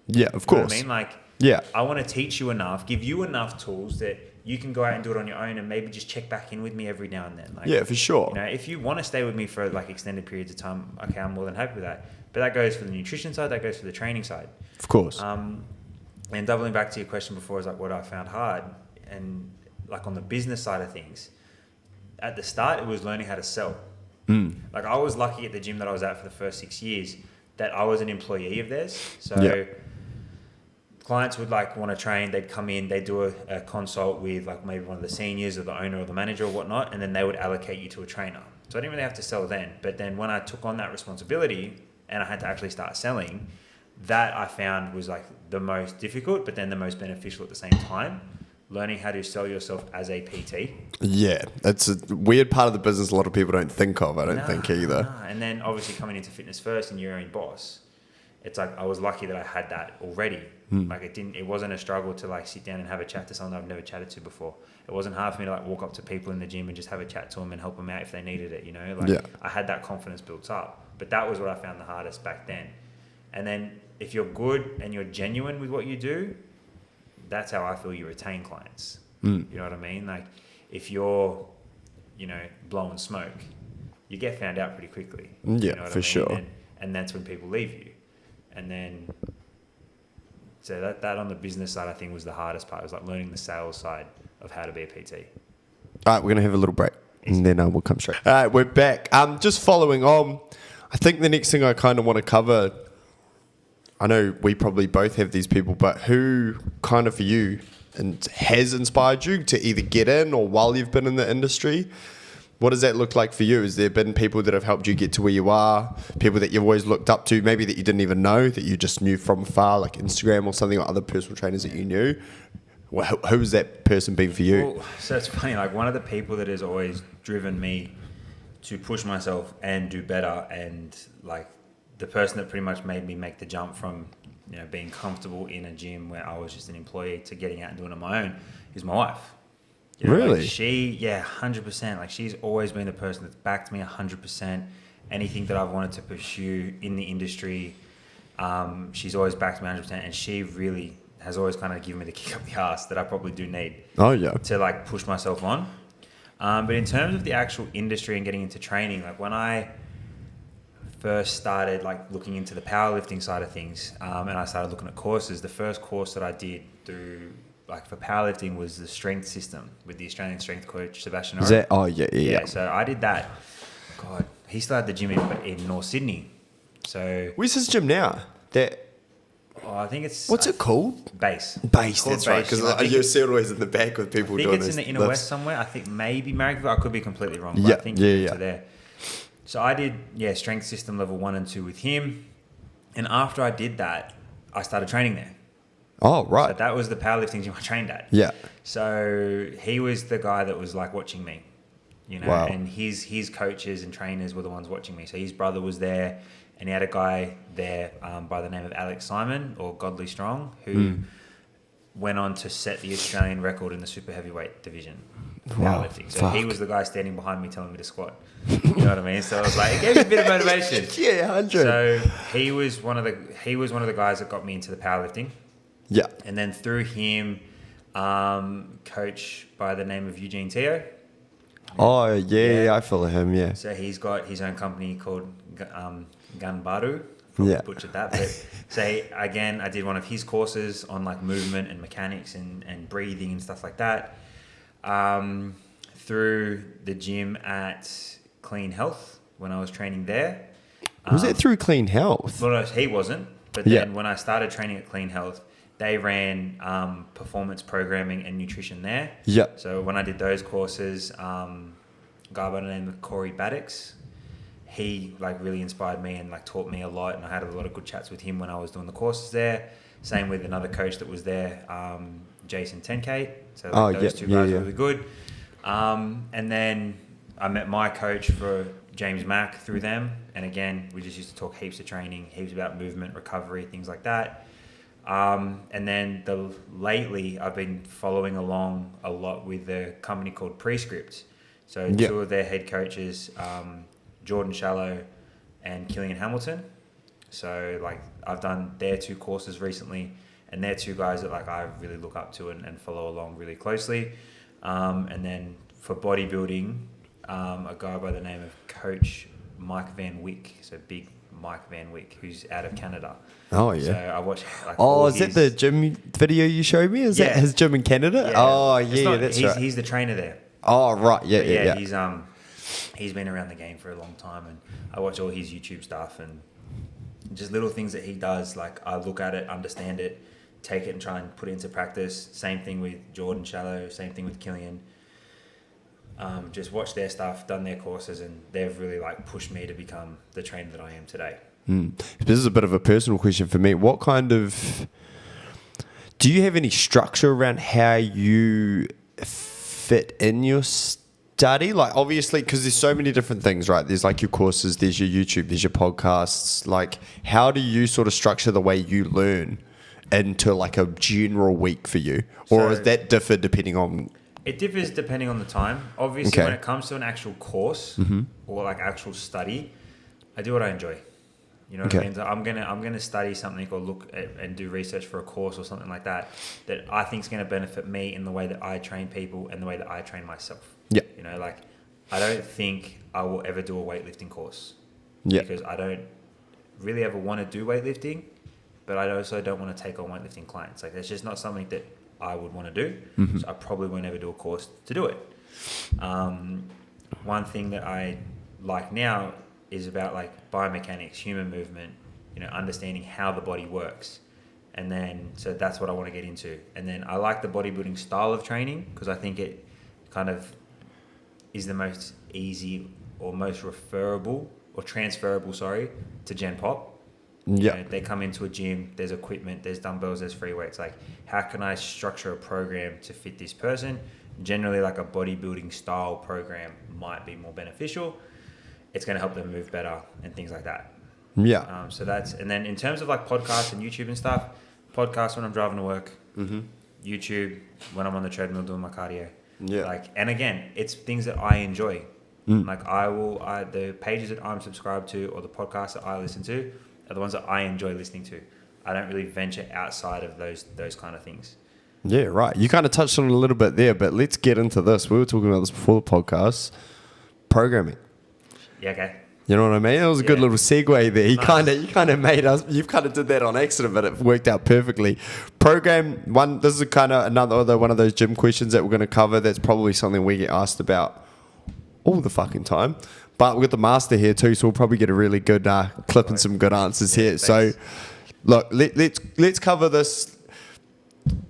S1: Yeah, of course.
S2: You know what I mean? Like, I want to teach you enough, give you enough tools that you can go out and do it on your own, and maybe just check back in with me every now and then. Like,
S1: for sure.
S2: You know, if you want to stay with me for like extended periods of time, okay, I'm more than happy with that. But that goes for the nutrition side, that goes for the training side.
S1: Of course.
S2: And doubling back to your question before, is like what I found hard, and like on the business side of things, at the start, it was learning how to sell. Like, I was lucky at the gym that I was at for the first 6 years that I was an employee of theirs. So clients would like want to train, they'd come in, they'd do a consult with like maybe one of the seniors or the owner or the manager or whatnot, and then they would allocate you to a trainer. So I didn't really have to sell then. But then when I took on that responsibility and I had to actually start selling, that I found was like the most difficult, but then the most beneficial at the same time. Learning how to sell yourself as a PT. Yeah,
S1: that's a weird part of the business a lot of people don't think of, I don't think either.
S2: And then obviously coming into fitness first and your own boss, it's like I was lucky that I had that already. Like it wasn't a struggle to like sit down and have a chat to someone I've never chatted to before. It wasn't hard for me to like walk up to people in the gym and just have a chat to them and help them out if they needed it, you know? Like I had that confidence built up. But that was what I found the hardest back then. And then if you're good and you're genuine with what you do, that's how I feel you retain clients. You know what I mean? Like if you're, you know, blowing smoke, you get found out pretty quickly.
S1: Yeah,
S2: you know what
S1: for
S2: I mean?
S1: sure.
S2: And that's when people leave you. And then, so that on the business side, I think was the hardest part. It was like learning the sales side of how to be a PT.
S1: All right, we're going to have a little break and then we'll come straight. All right, we're back. Just following on, I think the next thing I kind of want to cover, I know we probably both have these people, but who kind of for you and has inspired you to either get in or while you've been in the industry? What does that look like for you? Has there been people that have helped you get to where you are? People that you've always looked up to, maybe that you didn't even know, that you just knew from afar, like Instagram or something, or other personal trainers that you knew? Well, who has that person been for you?
S2: Well, so it's funny, like one of the people that has always driven me to push myself and do better, and like the person that pretty much made me make the jump from, you know, being comfortable in a gym where I was just an employee to getting out and doing it on my own is my wife. You know,
S1: really?
S2: Like 100%. Like she's always been the person that's backed me 100%. Anything that I've wanted to pursue in the industry, she's always backed me 100%. And she really has always kind of given me the kick up the ass that I probably do need.
S1: Oh yeah.
S2: To like push myself on. But in terms of the actual industry and getting into training, like when I first started like looking into the powerlifting side of things, and I started looking at courses, the first course that I did through like for powerlifting was the strength system with the Australian strength coach Sebastian.
S1: Is that? Oh yeah.
S2: So I did that. God, he started the gym in North Sydney. So
S1: where's his gym now?
S2: I think it's
S1: what's it called?
S2: Base.
S1: That's right. Because you see it always in the back with people doing this.
S2: I think it's in the inner west somewhere. I think maybe Marrickville. I could be completely wrong. But I think it's there. So I did, strength system level 1 and 2 with him. And after I did that, I started training there.
S1: Oh, right.
S2: So that was the powerlifting gym I trained at.
S1: Yeah.
S2: So he was the guy that was like watching me,
S1: Wow.
S2: and his coaches and trainers were the ones watching me. So his brother was there, and he had a guy there by the name of Alex Simon, or Godly Strong, who went on to set the Australian record in the super heavyweight division.
S1: Wow.
S2: Powerlifting. So he was the guy standing behind me telling me to squat. You know what I mean? So I was like, it gave me a bit of motivation.
S1: Yeah, 100.
S2: So he was one of the guys that got me into the powerlifting.
S1: Yeah.
S2: And then through him, coach by the name of Eugene Teo.
S1: Oh, yeah, I follow him, yeah.
S2: So he's got his own company called Ganbaru.
S1: Yeah.
S2: Butchered that. But so again, I did one of his courses on like movement and mechanics and breathing and stuff like that. Through the gym at Clean Health when I was training there.
S1: Was it through Clean Health?
S2: Well, no, he wasn't. But then when I started training at Clean Health, they ran performance programming and nutrition there.
S1: Yeah.
S2: So when I did those courses, a guy by the name of Corey Baddocks, he like really inspired me and like taught me a lot, and I had a lot of good chats with him when I was doing the courses there. Same with another coach that was there, Jason 10K. So those two guys were really good. And then I met my coach for James Mack through them. And again, we just used to talk heaps of training, heaps about movement, recovery, things like that. And then lately I've been following along a lot with the company called Prescript. So two of their head coaches, Jordan Shallow and Killian Hamilton. So like I've done their 2 courses recently, and they're 2 guys that like I really look up to and follow along really closely. And then for bodybuilding, a guy by the name of Coach Mike Van Wyck, so big Mike Van Wyck, who's out of Canada.
S1: Oh, yeah.
S2: So I watch like
S1: is that the gym video you showed me? Is that his gym in Canada?
S2: Yeah.
S1: Oh, yeah, that's right.
S2: He's the trainer there.
S1: Oh, right. Yeah.
S2: He's been around the game for a long time, and I watch all his YouTube stuff and just little things that he does. Like I look at it, understand it, take it and try and put it into practice. Same thing with Jordan Shallow, same thing with Killian. Just watch their stuff, done their courses, and they've really like pushed me to become the trainer that I am today.
S1: This is a bit of a personal question for me. What kind of... Do you have any structure around how you fit in your study? Like obviously, because there's so many different things, right? There's like your courses, there's your YouTube, there's your podcasts. Like how do you sort of structure the way you learn into like a general week for you? Or does that differ depending on...
S2: It differs depending on the time. Obviously, when it comes to an actual course or like actual study, I do what I enjoy. You know what I mean? So I'm gonna study something or look at and do research for a course or something like that I think is going to benefit me in the way that I train people and the way that I train myself. Yeah. You know, like I don't think I will ever do a weightlifting course. Yeah. Because I don't really ever want to do weightlifting, but I also don't want to take on weightlifting clients. Like it's just not something that I would want to do. So I probably won't ever do a course to do it. One thing that I like now is about like biomechanics, human movement, you know, understanding how the body works. And then, so that's what I want to get into. And then I like the bodybuilding style of training because I think it kind of is the most easy or most transferable, to Gen Pop. Yeah. You know, they come into a gym, there's equipment, there's dumbbells, there's free weights. Like, how can I structure a program to fit this person? Generally, like a bodybuilding style program might be more beneficial. It's going to help them move better and things like that. Yeah. So that's, and then in terms of like podcasts and YouTube and stuff, podcasts when I'm driving to work, YouTube when I'm on the treadmill doing my cardio. Yeah. Like, and again, it's things that I enjoy. Like the pages that I'm subscribed to or the podcasts that I listen to are the ones that I enjoy listening to. I don't really venture outside of those kind of things.
S1: Yeah, right. You kind of touched on it a little bit there, but let's get into this. We were talking about this before the podcast. Programming.
S2: Yeah, okay.
S1: You know what I mean? It was a good little segue there. You kind of made us. You kind of did that on accident, but it worked out perfectly. Program one. This is kind of another one of those gym questions that we're going to cover. That's probably something we get asked about all the fucking time. But we've got the master here too, so we'll probably get a really good clip and some good answers here. Thanks. So, look, let's cover this.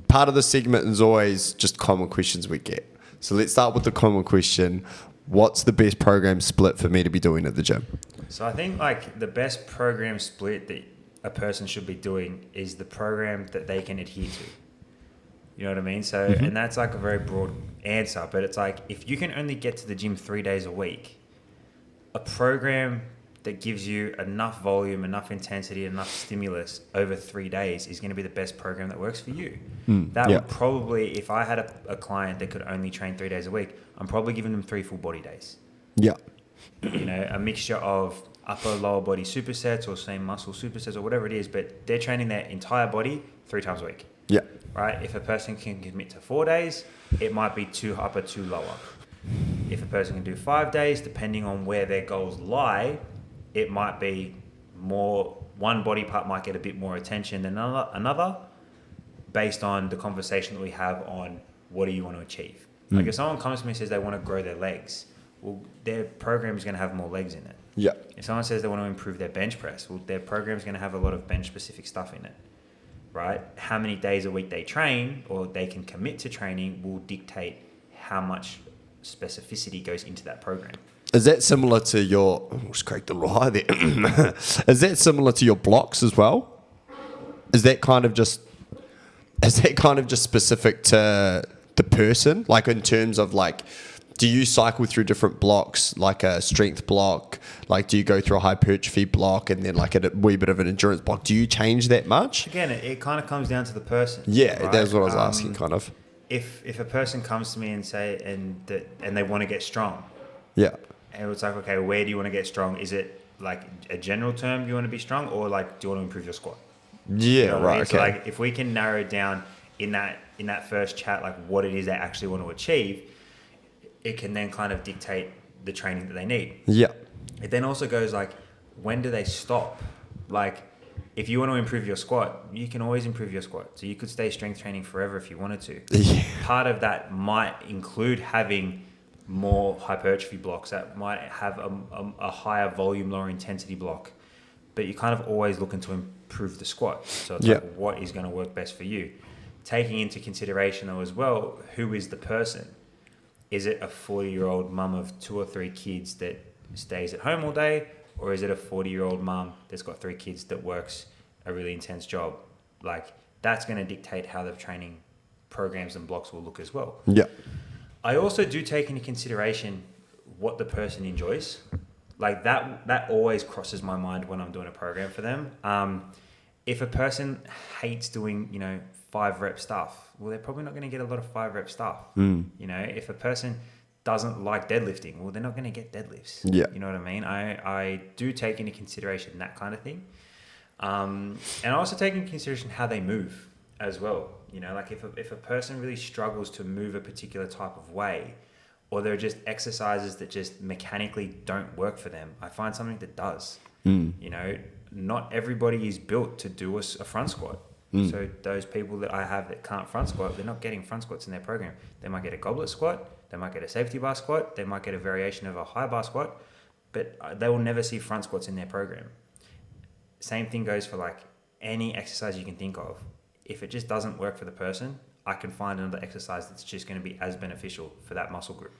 S1: Part of the segment is always just common questions we get. So let's start with the common question. what's the best program split for me to be doing at the gym?
S2: So I think like the best program split that a person should be doing is the program that they can adhere to. You know what I mean? So, and that's like a very broad answer, but it's like if you can only get to the gym 3 days a week, a program that gives you enough volume, enough intensity, enough stimulus over 3 days is going to be the best program that works for you. That would probably, if I had a client that could only train 3 days a week, I'm probably giving them 3 full body days.
S1: Yeah.
S2: You know, a mixture of upper, lower body supersets or same muscle supersets or whatever it is, but they're training their entire body 3 times a week.
S1: Yeah.
S2: Right? If a person can commit to 4 days, it might be 2 upper, 2 lower. If a person can do 5 days, depending on where their goals lie, it might be more, one body part might get a bit more attention than another based on the conversation that we have on what do you want to achieve. Like if someone comes to me and says they want to grow their legs, well, their program is going to have more legs in it.
S1: Yeah.
S2: If someone says they want to improve their bench press, well, their program is going to have a lot of bench specific stuff in it. Right? How many days a week they train or they can commit to training will dictate how much specificity goes into that program.
S1: Is that similar to your... Oh, just cracked a little high there. Is that similar to your blocks as well? Is that kind of just specific to the person? Like in terms of like, do you cycle through different blocks, like a strength block? Like, do you go through a hypertrophy block and then like a wee bit of an endurance block? Do you change that much?
S2: Again, it kind of comes down to the person.
S1: Yeah,
S2: right?
S1: that's what I was asking, kind of.
S2: If a person comes to me and say and they want to get strong,
S1: yeah,
S2: and it's like, okay, where do you want to get strong? Is it like a general term you want to be strong, or like do you want to improve your squat?
S1: Yeah,
S2: you know
S1: right.
S2: I mean?
S1: Okay.
S2: So like if we can narrow down in that first chat, like what it is they actually want to achieve, it can then kind of dictate the training that they need.
S1: Yeah.
S2: It then also goes like, when do they stop? Like, if you want to improve your squat, you can always improve your squat. So you could stay strength training forever if you wanted to.
S1: Yeah.
S2: Part of that might include having more hypertrophy blocks. That might have a higher volume, lower intensity block. But you're kind of always looking to improve the squat. So it's like, what is going to work best for you? Taking into consideration though as well, who is the person? Is it a 40-year-old mum of 2 or 3 kids that stays at home all day? Or is it a 40-year-old mum that's got 3 kids that works a really intense job? Like, that's going to dictate how the training programs and blocks will look as well.
S1: Yeah.
S2: I also do take into consideration what the person enjoys. Like, that always crosses my mind when I'm doing a program for them. If a person hates doing, 5-rep stuff, well, they're probably not going to get a lot of 5-rep stuff. If a person doesn't like deadlifting, well, they're not going to get deadlifts.
S1: Yeah.
S2: You know what I mean? I do take into consideration that kind of thing. And I also take into consideration how they move as well. Like if a person really struggles to move a particular type of way, or there are just exercises that just mechanically don't work for them, I find something that does. Not everybody is built to do a front squat. So those people that I have that can't front squat, they're not getting front squats in their program. They might get a goblet squat, they might get a safety bar squat, they might get a variation of a high bar squat, but they will never see front squats in their program. Same thing goes for like any exercise you can think of. If it just doesn't work for the person, I can find another exercise that's just going to be as beneficial for that muscle group.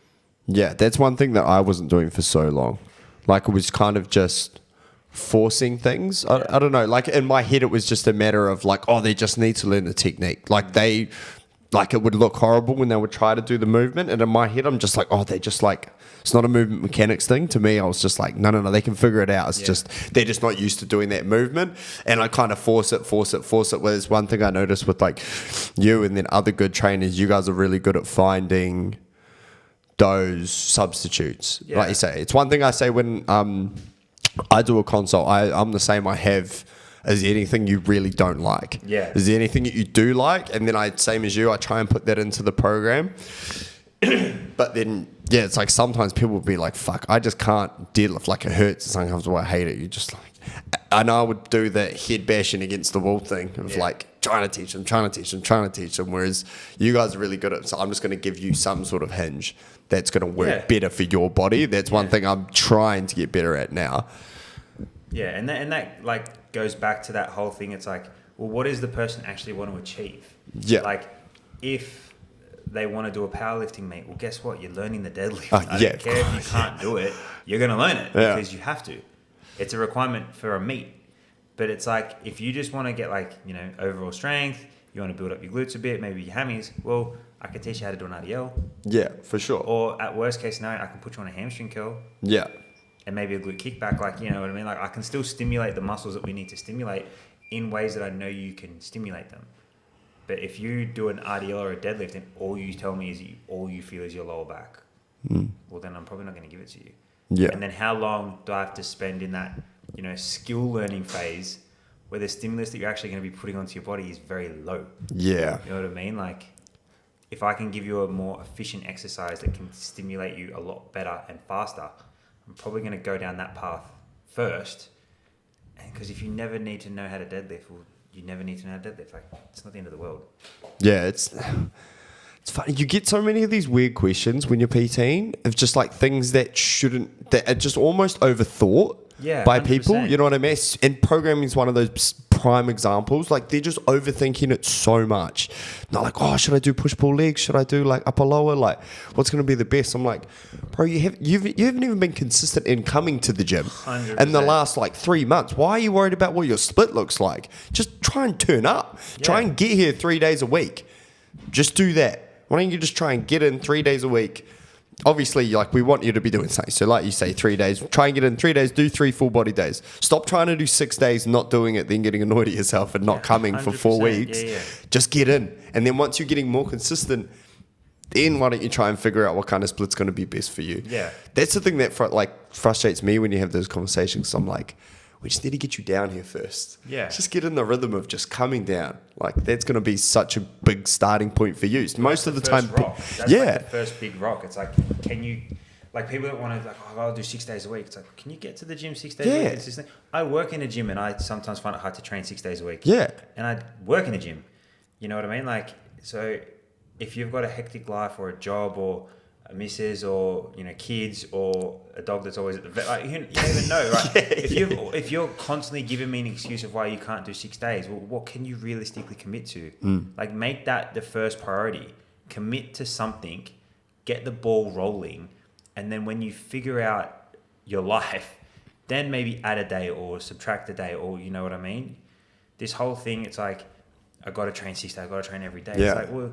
S2: Yeah,
S1: that's one thing that I wasn't doing for so long. Like, it was kind of just forcing things. I don't know. Like, in my head, it was just a matter of like, oh, they just need to learn the technique. Like, it would look horrible when they would try to do the movement. And in my head, I'm just like, oh, they just like, it's not a movement mechanics thing. To me, I was just like, no, they can figure it out. It's just, they're just not used to doing that movement. And I kind of force it. Well, there's one thing I noticed with like you and then other good trainers, you guys are really good at finding those substitutes. Yeah. Like you say, it's one thing I say when I do a consult, I'm the same. I have, is there anything you really don't like?
S2: Yeah.
S1: Is there anything that you do like? And then same as you, I try and put that into the program. But then, it's like sometimes people will be like, fuck, I just can't deadlift. Like, it hurts. It's uncomfortable. I hate it. You just like, I know I would do the head bashing against the wall thing of like trying to teach them. Whereas you guys are really good at, so I'm just going to give you some sort of hinge that's going to work better for your body. That's one thing I'm trying to get better at now.
S2: Yeah, and that like goes back to that whole thing. It's like, well, what does the person actually want to achieve?
S1: Yeah.
S2: Like, if they want to do a powerlifting meet. Well, guess what? You're learning the deadlift. I
S1: yeah,
S2: don't care if you can't do it. You're going to learn it because you have to. It's a requirement for a meet. But it's like, if you just want to get like, you know, overall strength, you want to build up your glutes a bit, maybe your hammies, well, I can teach you how to do an RDL.
S1: Yeah, for sure.
S2: Or at worst case scenario, I can put you on a hamstring curl.
S1: Yeah.
S2: And maybe a glute kickback, like, you know what I mean? Like, I can still stimulate the muscles that we need to stimulate in ways that I know you can stimulate them. But if you do an RDL or a deadlift and all you tell me is all you feel is your lower back, well, then I'm probably not going to give it to you.
S1: Yeah.
S2: And then how long do I have to spend in that, you know, skill learning phase where the stimulus that you're actually going to be putting onto your body is very low?
S1: Yeah.
S2: You know what I mean? Like, if I can give you a more efficient exercise that can stimulate you a lot better and faster, I'm probably going to go down that path first. Because if you never need to know how to deadlift, well, you never need to know how to deadlift. Like, it's not the end of the world.
S1: Yeah, it's funny. You get so many of these weird questions when you're PTing of just like things that are just almost overthought by
S2: 100%.
S1: people. You know what I mean? And programming is one of those prime examples. Like, they're just overthinking it so much. Not like, oh, should I do push-pull legs? Should I do like upper lower? Like, what's going to be the best? I'm like, bro, you haven't even been consistent in coming to the gym
S2: 100%.
S1: in the last like 3 months. Why are you worried about what your split looks like? Just try and turn up. Try and get here 3 days a week. Just do that. Why don't you just try and get in 3 days a week? Obviously, like, we want you to be doing something. So like you say, 3 days, try and get in 3 days, do 3 full body days. Stop trying to do 6 days, not doing it, then getting annoyed at yourself and not coming for 4 weeks. Just get in. And then once you're getting more consistent, then why don't you try and figure out what kind of split's going to be best for you?
S2: Yeah.
S1: That's the thing that frustrates me when you have those conversations. I'm like, we just need to get you down here first.
S2: Yeah.
S1: Just get in the rhythm of just coming down. Like, that's going to be such a big starting point for you. Most of the time.
S2: That's like the first big rock. It's like, can you, like, people that want to, like, oh, I'll do 6 days a week. It's like, can you get to the gym 6 days a week? It's just, I work in a gym and I sometimes find it hard to train 6 days a week.
S1: Yeah.
S2: And I work in a gym. You know what I mean? Like, so if you've got a hectic life or a job or a missus or, you know, kids or a dog that's always at the vet, like, you don't even know, right? If you're constantly giving me an excuse of why you can't do 6 days, well, what can you realistically commit to? Like, make that the first priority. Commit to something, get the ball rolling, and then when you figure out your life, then maybe add a day or subtract a day, or, you know what I mean? This whole thing, it's like, I got to train 6 days, I got to train every day.
S1: Yeah.
S2: It's like, well,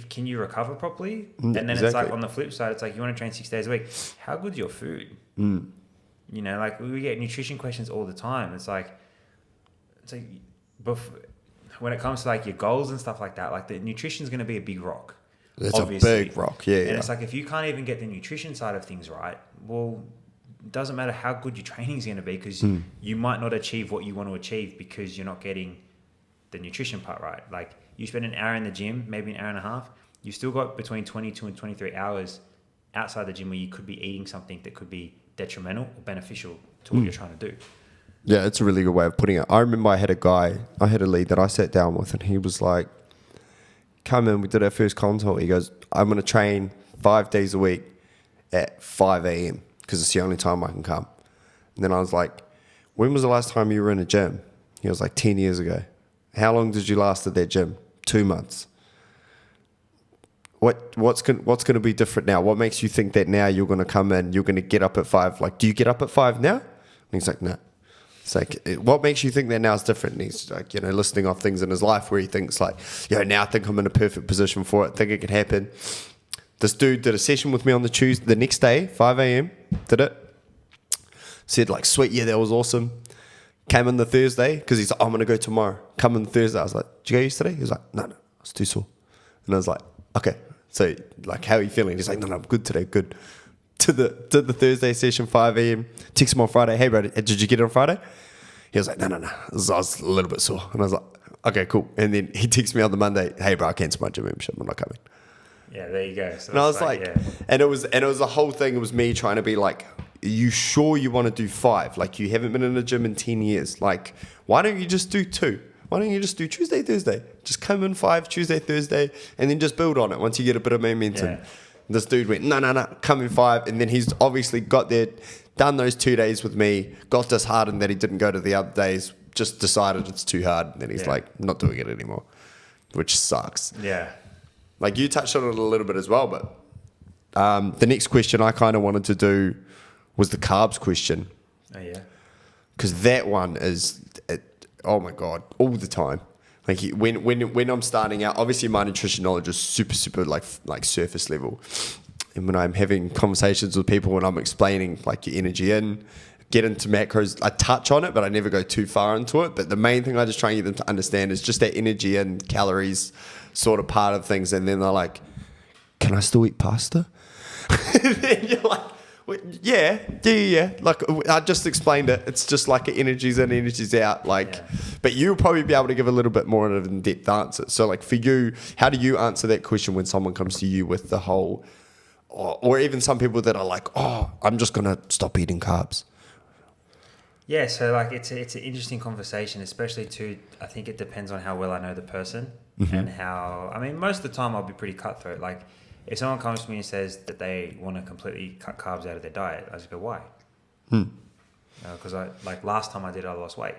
S2: can you recover properly? And then it's like, on the flip side, it's like, you want to train 6 days a week. How good's your food? You know, like, we get nutrition questions all the time. It's like when it comes to like your goals and stuff like that, like, the nutrition's going to be a big rock.
S1: It's
S2: obviously.
S1: a big rock, yeah.
S2: And it's like, if you can't even get the nutrition side of things right, well, it doesn't matter how good your training is going to be, because you might not achieve what you want to achieve because you're not getting the nutrition part right. Like, you spend an hour in the gym, maybe an hour and a half, you've still got between 22 and 23 hours outside the gym where you could be eating something that could be detrimental or beneficial to what you're trying to do.
S1: Yeah, it's a really good way of putting it. I remember I had a lead that I sat down with, and he was like, come in, we did our first consult. He goes, I'm going to train 5 days a week at 5 a.m. because it's the only time I can come. And then I was like, when was the last time you were in a gym? He was like, 10 years ago. How long did you last at that gym? 2 months. What's going to be different now? What makes you think that now you're going to come in, you're going to get up at 5? Like, do you get up at 5 now? And he's like, no. It's like, what makes you think that now is different? And he's like, you know, listing off things in his life where he thinks like, you know, now I think I'm in a perfect position for it. Think it can happen. This dude did a session with me on the next day, 5 a.m. Did it. Said like, sweet, yeah, that was awesome. Came in the Thursday because he's like, I'm going to go tomorrow. Come in the Thursday. I was like, did you go yesterday? He was like, no, I was too sore. And I was like, okay. So like, how are you feeling? He's like, no, I'm good today. Good. To the Thursday session, 5 a.m. Text him on Friday. Hey, bro, did you get it on Friday? He was like, no. I was a little bit sore. And I was like, okay, cool. And then he texted me on the Monday, hey, bro, I canceled my gym membership. I'm not coming.
S2: Yeah, there you go. So
S1: and I was like, yeah. and it was a whole thing. It was me trying to be like, are you sure you want to do 5? Like, you haven't been in a gym in 10 years. Like, why don't you just do 2? Why don't you just do Tuesday, Thursday? Just come in 5, Tuesday, Thursday, and then just build on it once you get a bit of momentum. Yeah. This dude went, no, come in 5. And then he's obviously got there, done those 2 days with me, got disheartened that he didn't go to the other days, just decided it's too hard. And then he's like, not doing it anymore, which sucks.
S2: Yeah.
S1: Like you touched on it a little bit as well, but the next question I kind of wanted to do was the carbs question.
S2: Oh yeah.
S1: Because that one is, oh my God, all the time. Like when I'm starting out, obviously my nutrition knowledge is super like surface level. And when I'm having conversations with people and I'm explaining like your energy in, get into macros, I touch on it, but I never go too far into it. But the main thing I just try and get them to understand is just that energy and calories sort of part of things. And then they're like, can I still eat pasta? And then you're like, well, yeah. Like I just explained it. It's just like energies in, energies out. Like, but you'll probably be able to give a little bit more of an in-depth answer. So like for you, how do you answer that question when someone comes to you with the whole, or even some people that are like, oh, I'm just gonna stop eating carbs?
S2: Yeah, so like it's an interesting conversation, especially too. I think it depends on how well I know the person and how. I mean, most of the time I'll be pretty cutthroat. Like, if someone comes to me and says that they want to completely cut carbs out of their diet, I just go, why? Because last time I did, I lost weight.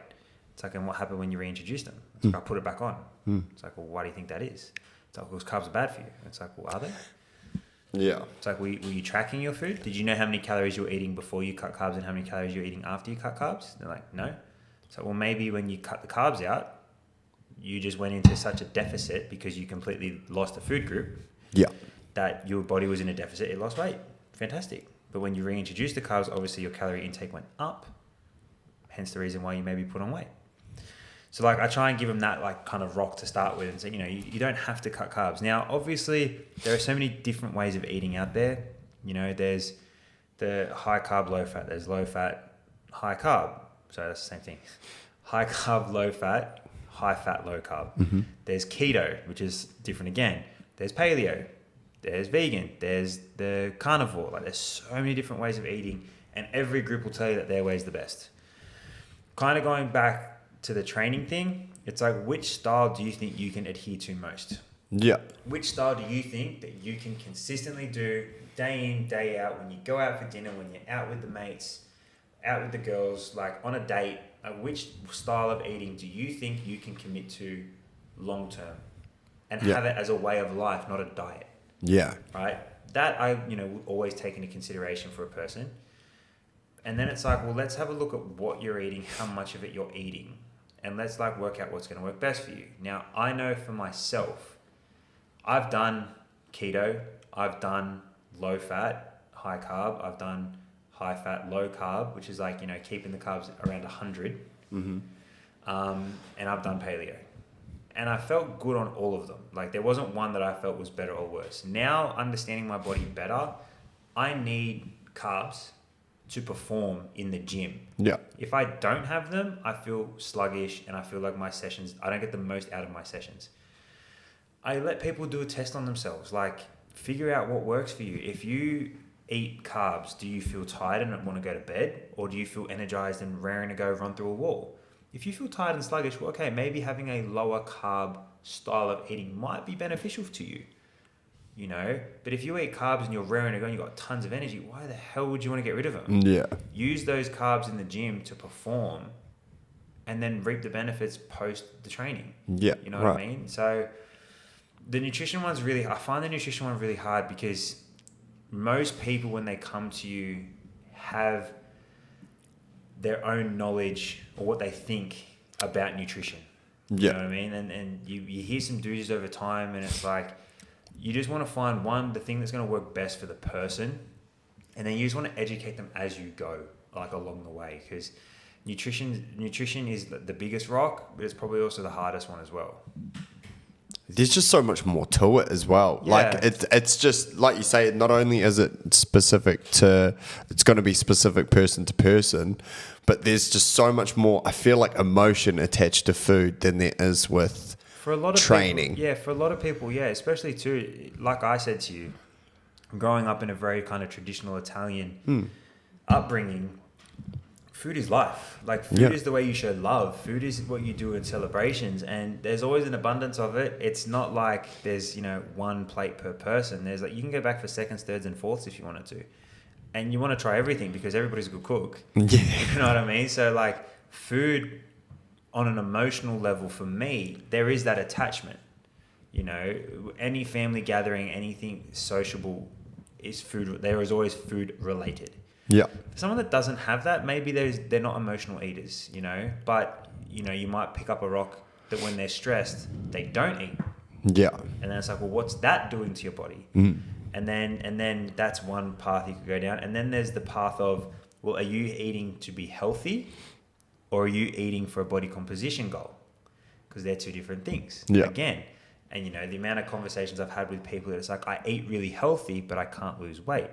S2: It's like, and what happened when you reintroduced them? It's like, I put it back on. It's like, well, why do you think that is? It's like, because carbs are bad for you. It's like, well, are they?
S1: Yeah.
S2: It's like, were you tracking your food? Did you know how many calories you were eating before you cut carbs and how many calories you were eating after you cut carbs? They're like, no. So, well, maybe when you cut the carbs out, you just went into such a deficit because you completely lost a food group.
S1: Yeah.
S2: That your body was in a deficit, it lost weight. Fantastic. But when you reintroduced the carbs, obviously your calorie intake went up. Hence the reason why you maybe put on weight. So like I try and give them that like kind of rock to start with and say, you don't have to cut carbs. Now, obviously there are so many different ways of eating out there. There's the high carb, low fat. There's low fat, high carb. So that's the same thing. High carb, low fat, high fat, low carb. There's keto, which is different again. There's paleo. There's vegan, there's the carnivore. Like there's so many different ways of eating and every group will tell you that their way is the best. Kind of going back to the training thing, it's like, which style do you think you can adhere to most?
S1: Yeah.
S2: Which style do you think that you can consistently do day in, day out, when you go out for dinner, when you're out with the mates, out with the girls, like on a date, which style of eating do you think you can commit to long term and have it as a way of life, not a diet?
S1: Yeah.
S2: Right. That I, would always take into consideration for a person. And then it's like, well, let's have a look at what you're eating, how much of it you're eating, and let's like work out what's going to work best for you. Now, I know for myself, I've done keto, I've done low fat, high carb, I've done high fat, low carb, which is like, keeping the carbs around 100. And I've done paleo. And I felt good on all of them. Like there wasn't one that I felt was better or worse. Now, understanding my body better, I need carbs to perform in the gym.
S1: Yeah.
S2: If I don't have them, I feel sluggish and I feel like I don't get the most out of my sessions. I let people do a test on themselves. Like figure out what works for you. If you eat carbs, do you feel tired and want to go to bed? Or do you feel energized and raring to go run through a wall? If you feel tired and sluggish, well, okay, maybe having a lower carb style of eating might be beneficial to you, But if you eat carbs and you're raring to go and you've got tons of energy, why the hell would you want to get rid of them?
S1: Yeah.
S2: Use those carbs in the gym to perform and then reap the benefits post the training.
S1: Yeah.
S2: You know what I mean? So the nutrition one's I find the nutrition one really hard because most people, when they come to you, have their own knowledge or what they think about nutrition. You know what I mean? And you hear some doozies over time and it's like, you just want to find the thing that's going to work best for the person. And then you just want to educate them as you go, like along the way. Because nutrition is the biggest rock, but it's probably also the hardest one as well.
S1: There's just so much more to it as well.
S2: Yeah.
S1: Like it's just like you say, not only is it it's going to be specific person to person, but there's just so much more, I feel like, emotion attached to food than there is with
S2: for a lot of
S1: training.
S2: People, for a lot of people, especially too, like I said to you, growing up in a very kind of traditional Italian upbringing, food is life. Like food is the way you show love. Food is what you do in celebrations, and there's always an abundance of it. It's not like there's one plate per person. There's like you can go back for seconds, thirds, and fourths if you wanted to, and you want to try everything because everybody's a good cook.
S1: Yeah.
S2: You know what I mean? So like food on an emotional level for me, there is that attachment. You know, any family gathering, anything sociable is food. There is always food related.
S1: Yeah.
S2: For someone that doesn't have that, maybe they're not emotional eaters, you know, but, you know, you might pick up a rock that when they're stressed, they don't eat.
S1: Yeah.
S2: And then it's like, well, what's that doing to your body? And then that's one path you could go down. And then there's the path of, well, are you eating to be healthy or are you eating for a body composition goal? Because they're two different things.
S1: Yeah.
S2: Again, and you know, the amount of conversations I've had with people that it's like, I eat really healthy, but I can't lose weight.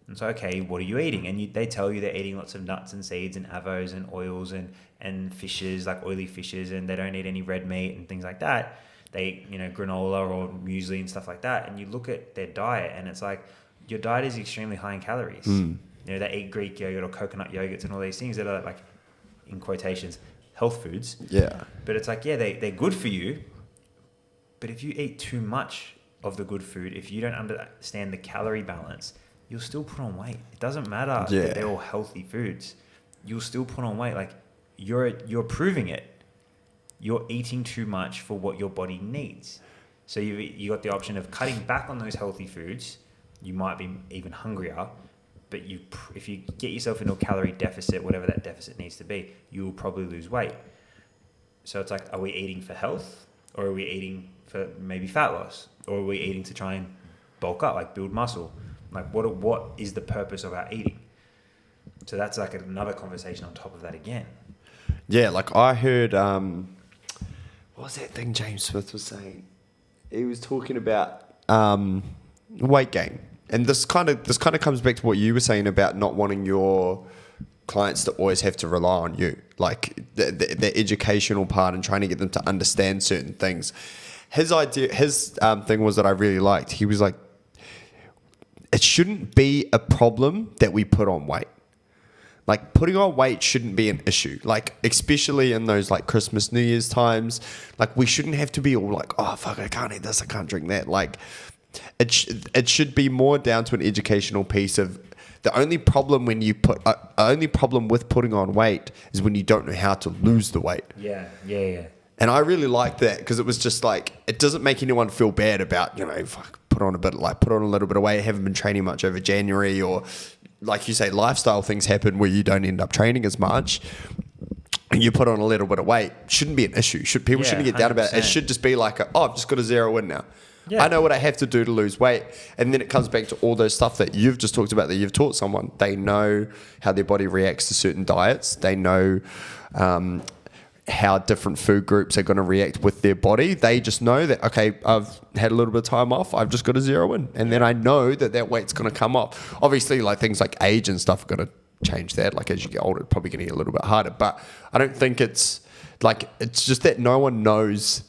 S2: And so, okay, what are you eating? And they tell you they're eating lots of nuts and seeds and avos and oils and fishes, like oily fishes, and they don't eat any red meat and things like that. They eat, you know, granola or muesli and stuff like that. And you look at their diet and it's like, your diet is extremely high in calories. You know, they eat Greek yogurt or coconut yogurts and all these things that are like, in quotations, health foods.
S1: Yeah.
S2: But it's like, yeah, they're good for you. But if you eat too much of the good food, if you don't understand the calorie balance, you'll still put on weight. It doesn't matter that they're all healthy foods. You'll still put on weight. Like you're proving it. You're eating too much for what your body needs. So you got the option of cutting back on those healthy foods. You might be even hungrier, but if you get yourself into a calorie deficit, whatever that deficit needs to be, you will probably lose weight. So it's like, are we eating for health, or are we eating for maybe fat loss, or are we eating to try and bulk up, like build muscle? Like what is the purpose of our eating? So that's like another conversation on top of that again.
S1: Yeah, like I heard, what was that thing James Smith was saying? He was talking about weight gain, and this kind of comes back to what you were saying about not wanting your clients to always have to rely on you, like the educational part and trying to get them to understand certain things. His thing was that I really liked. He was like, it shouldn't be a problem that we put on weight. Like putting on weight shouldn't be an issue. Like especially in those like Christmas, New Year's times, like we shouldn't have to be all like, oh fuck, I can't eat this, I can't drink that. Like it should be more down to an educational piece of the only problem with putting on weight is when you don't know how to lose the weight.
S2: Yeah.
S1: And I really liked that because it was just like, it doesn't make anyone feel bad about, you know, put on a little bit of weight, haven't been training much over January, or like you say, lifestyle things happen where you don't end up training as much and you put on a little bit of weight. Shouldn't be an issue. People shouldn't get down about it. It should just be like, I've just got to zero in now. Yeah. I know what I have to do to lose weight. And then it comes back to all those stuff that you've just talked about, that you've taught someone. They know how their body reacts to certain diets. They know how different food groups are going to react with their body. They just know that, okay, I've had a little bit of time off. I've just got to zero in. And then I know that weight's going to come off. Obviously, like things like age and stuff are going to change that. Like as you get older, it's probably going to get a little bit harder. But I don't think it's just that no one knows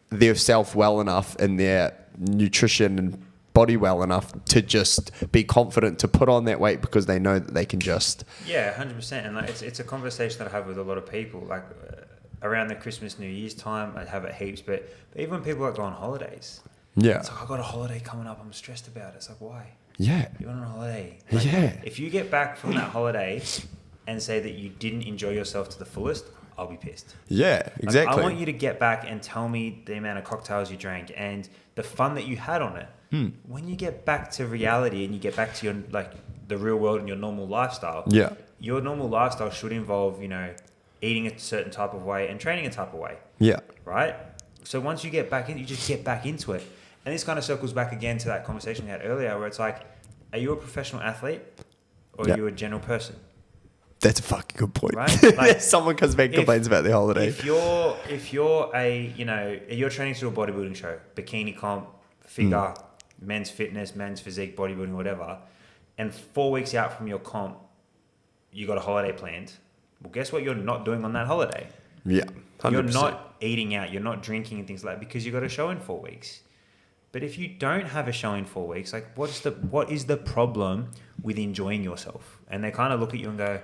S1: their self well enough and their nutrition and body well enough to just be confident to put on that weight because they know that they can just...
S2: Yeah, 100%. And like, it's a conversation that I have with a lot of people. Like around the Christmas, New Year's time, I have it heaps. But even when people go on holidays, it's like, I got a holiday coming up, I'm stressed about it. It's like, why?
S1: Yeah.
S2: You're on a holiday. Like, if you get back from that holiday and say that you didn't enjoy yourself to the fullest, I'll be pissed.
S1: Yeah, exactly.
S2: Like, I want you to get back and tell me the amount of cocktails you drank and the fun that you had on it. When you get back to reality and you get back to your the real world and your normal lifestyle, your normal lifestyle should involve, you know, eating a certain type of way and training a type of way. Yeah. Right? So once you get back in, you just get back into it. And this kind of circles back again to that conversation we had earlier where it's like, are you a professional athlete or are you a general person?
S1: That's a fucking good point.
S2: Right? Like,
S1: someone comes back and complains about their holiday.
S2: If you're you're training to a bodybuilding show, bikini comp, figure, men's fitness, men's physique, bodybuilding, whatever, and 4 weeks out from your comp, you got a holiday planned. Well, guess what you're not doing on that holiday?
S1: Yeah, 100%.
S2: You're not eating out, you're not drinking and things like that because you got a show in 4 weeks. But if you don't have a show in 4 weeks, like what is the problem with enjoying yourself? And they kind of look at you and go,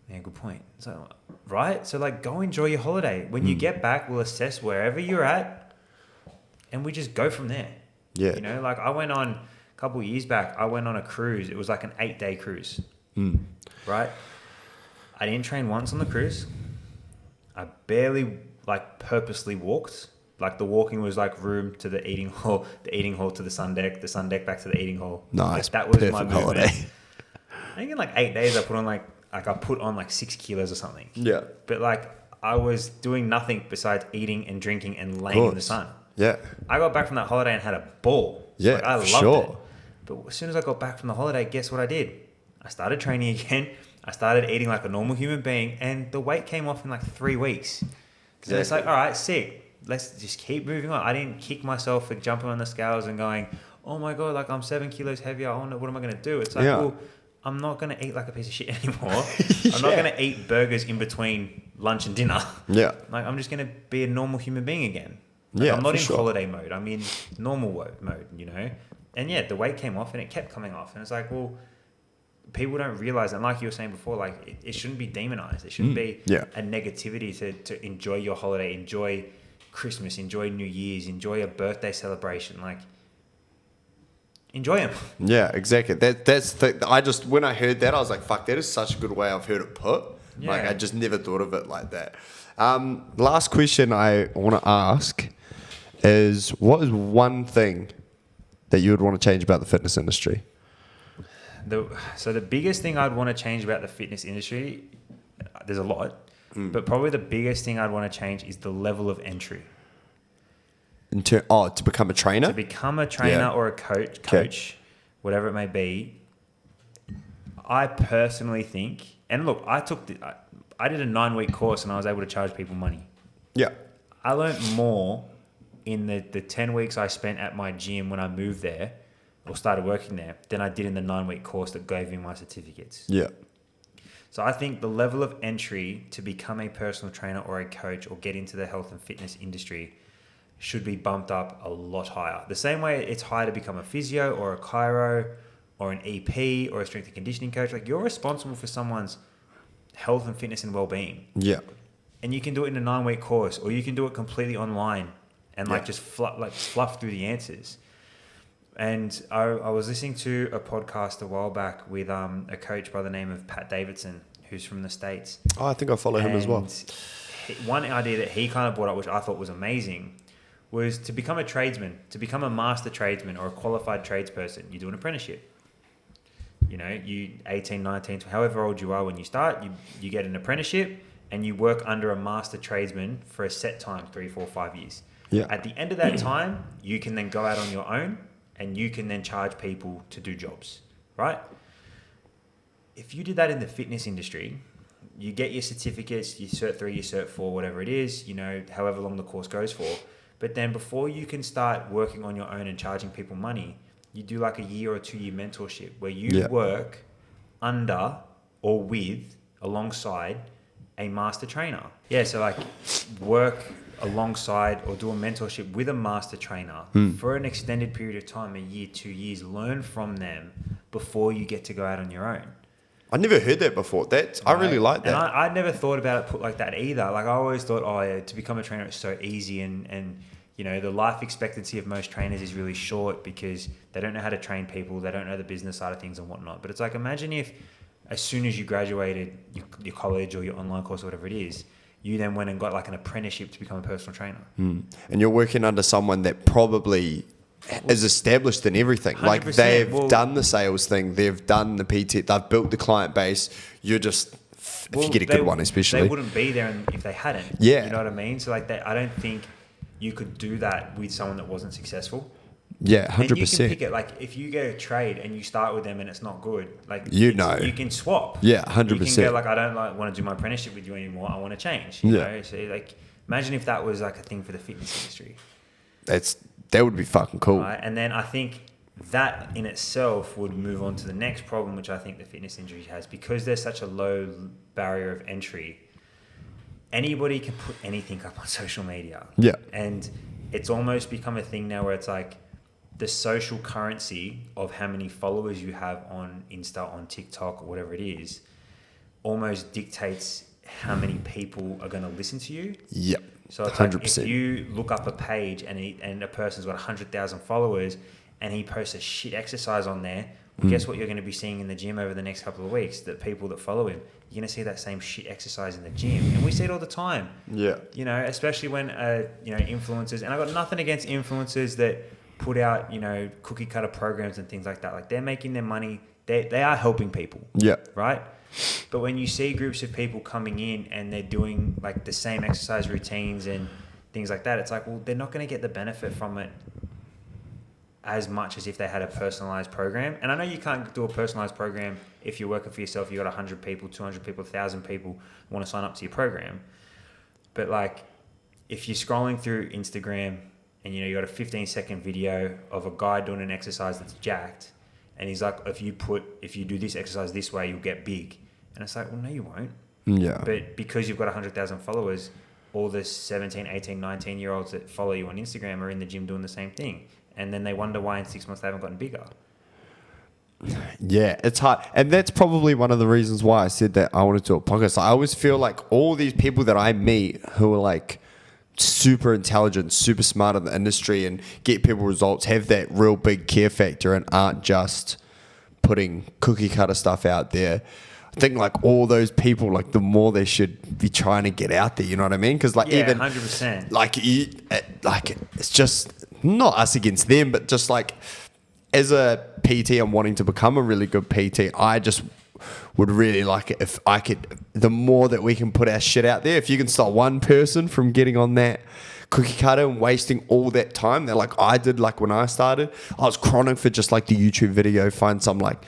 S2: yeah, good point. So, right? So like go enjoy your holiday. When you get back, we'll assess wherever you're at and we just go from there. Yeah. You know, like I went on a couple of years back, I went on a cruise. It was like an 8-day cruise. Right? I didn't train once on the cruise. I barely purposely walked Like the walking was like room to the eating hall to the sun deck back to the eating hall.
S1: Nice.
S2: Like, that was
S1: Perfect
S2: my movement.
S1: holiday.
S2: I think in like 8 days I put on like 6 kilos or something.
S1: Yeah.
S2: But like I was doing nothing besides eating and drinking and laying in the sun.
S1: Yeah.
S2: I got back from that holiday and had a ball.
S1: Yeah,
S2: Like, I loved
S1: sure.
S2: it. But as soon as I got back from the holiday, guess what I did? I started training again. I started eating like a normal human being, and the weight came off in like 3 weeks. So it's like, all right, sick. Let's just keep moving on. I didn't kick myself for jumping on the scales and going, oh my God, like I'm 7 kilos heavier. I don't know, what am I going to do? It's like, well, I'm not going to eat like a piece of shit anymore. I'm not going to eat burgers in between lunch and dinner.
S1: Yeah.
S2: Like I'm just going to be a normal human being again. Like,
S1: Yeah,
S2: I'm not in
S1: sure.
S2: holiday mode. I'm in normal mode, you know? And yeah, the weight came off and it kept coming off. And it's like, well, people don't realize, and like you were saying before, like it shouldn't be demonized. It shouldn't be a negativity to enjoy your holiday, enjoy Christmas, enjoy New Year's, enjoy a birthday celebration. Like, enjoy them.
S1: Yeah, exactly. When I heard that, I was like, fuck, that is such a good way I've heard it put.
S2: Yeah.
S1: Like, I just never thought of it like that. Last question I want to ask is, what is one thing that you would want to change about the fitness industry?
S2: So the biggest thing I'd want to change about the fitness industry, there's a lot, but probably the biggest thing I'd want to change is the level of entry.
S1: To become a trainer?
S2: To become a trainer or a coach, whatever it may be, I personally think, and look, I did a 9-week course and I was able to charge people money.
S1: Yeah.
S2: I learned more in the 10 weeks I spent at my gym when I moved there or started working there than I did in the 9-week course that gave me my certificates.
S1: Yeah.
S2: So I think the level of entry to become a personal trainer or a coach or get into the health and fitness industry should be bumped up a lot higher. The same way it's high to become a physio or a chiro or an EP or a strength and conditioning coach. Like, you're responsible for someone's health and fitness and well-being.
S1: Yeah.
S2: And you can do it in a 9-week course, or you can do it completely online and just fluff through the answers. And I was listening to a podcast a while back with a coach by the name of Pat Davidson, who's from the States.
S1: Oh, I think I follow him as well.
S2: One idea that he kind of brought up, which I thought was amazing, was to become a tradesman, to become a master tradesman or a qualified tradesperson. You do an apprenticeship. You know, you 18, 19, however old you are when you start, you get an apprenticeship and you work under a master tradesman for a set time, 3, 4, 5 years.
S1: Yeah.
S2: At the end of that time, you can then go out on your own and you can then charge people to do jobs, right? If you did that in the fitness industry, you get your certificates, your Cert 3, your Cert 4, whatever it is, you know, however long the course goes for. But then before you can start working on your own and charging people money, you do like a year or 2 year mentorship where you work under or with, alongside a master trainer. Yeah, so like work alongside or do a mentorship with a master trainer for an extended period of time, a year, 2 years, learn from them before you get to go out on your own.
S1: I never heard that before. I really like that.
S2: And I never thought about it put like that either. Like, I always thought, to become a trainer is so easy and you know, the life expectancy of most trainers is really short because they don't know how to train people, they don't know the business side of things and whatnot. But it's like, imagine if as soon as you graduated your college or your online course or whatever it is, you then went and got like an apprenticeship to become a personal trainer. And
S1: you're working under someone that probably is established in everything. Like,
S2: 100%.
S1: they've done the sales thing, they've done the PT, they've built the client base. You're just, if you get a good one especially.
S2: They wouldn't be there if they hadn't.
S1: Yeah.
S2: You know what I mean? So like I don't think you could do that with someone that wasn't successful.
S1: Yeah, 100%.
S2: And you can pick it, like, if you get a trade and you start with them and it's not good, like,
S1: you can
S2: swap.
S1: Yeah, 100%.
S2: You can go like, I don't want to do my apprenticeship with you anymore. I want to change. You know? So like, imagine if that was like a thing for the fitness industry.
S1: That would be fucking cool.
S2: Right? And then I think that in itself would move on to the next problem, which I think the fitness industry has, because there's such a low barrier of entry. Anybody can put anything up on social media.
S1: Yeah.
S2: And it's almost become a thing now where it's like the social currency of how many followers you have on Insta, on TikTok, or whatever it is, almost dictates how many people are going to listen to you.
S1: Yep.
S2: So it's
S1: 100%.
S2: like if you look up a page and a person's got 100,000 followers and he posts a shit exercise on there, well, guess what you're going to be seeing in the gym over the next couple of weeks? That people that follow him, you're going to see that same shit exercise in the gym. And we see it all the time.
S1: Yeah.
S2: You know, especially when, influencers, and I've got nothing against influencers that put out, cookie cutter programs and things like that. Like, they're making their money. They are helping people.
S1: Yeah.
S2: Right? But when you see groups of people coming in and they're doing like the same exercise routines and things like that, it's like, well, they're not going to get the benefit from it as much as if they had a personalized program. And I know you can't do a personalized program if you're working for yourself. You got 100 people, 200 people, 1,000 people want to sign up to your program. But like, if you're scrolling through Instagram and you got a 15-second video of a guy doing an exercise that's jacked, and he's like, if you do this exercise this way, you'll get big. And it's like, well, no, you won't.
S1: Yeah.
S2: But because you've got 100,000 followers, all the 17, 18, 19-year-olds that follow you on Instagram are in the gym doing the same thing. And then they wonder why in 6 months they haven't gotten bigger.
S1: Yeah, it's hard. And that's probably one of the reasons why I said that I wanted to do a podcast. I always feel like all these people that I meet who are like super intelligent, super smart in the industry and get people results, have that real big care factor and aren't just putting cookie cutter stuff out there. I think like all those people, like the more they should be trying to get out there, you know what I mean? Because like even
S2: 100%.
S1: like it's just not us against them, but just like as a PT, I'm wanting to become a really good PT. I just would really like it if I could. The more that we can put our shit out there, if you can stop one person from getting on that cookie cutter and wasting all that time that like I did, like when I started, I was chronic for just like the YouTube video, find some like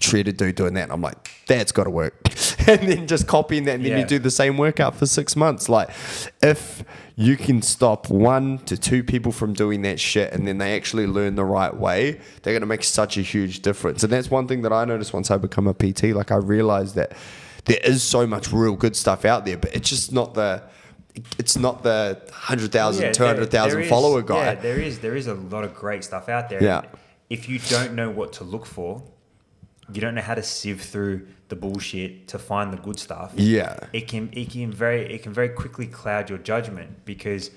S1: shredded dude doing that, and I'm like, that's got to work. And then just copying that, and then you do the same workout for 6 months. Like, if you can stop 1 to 2 people from doing that shit, and then they actually learn the right way, they're going to make such a huge difference. And that's one thing that I noticed once I become a PT. Like, I realized that there is so much real good stuff out there, but it's just not the 100,000, 200,000 follower guy.
S2: Yeah, there is a lot of great stuff out there.
S1: Yeah.
S2: If you don't know what to look for, you don't know how to sieve through the bullshit to find the good stuff.
S1: Yeah.
S2: It can very quickly cloud your judgment because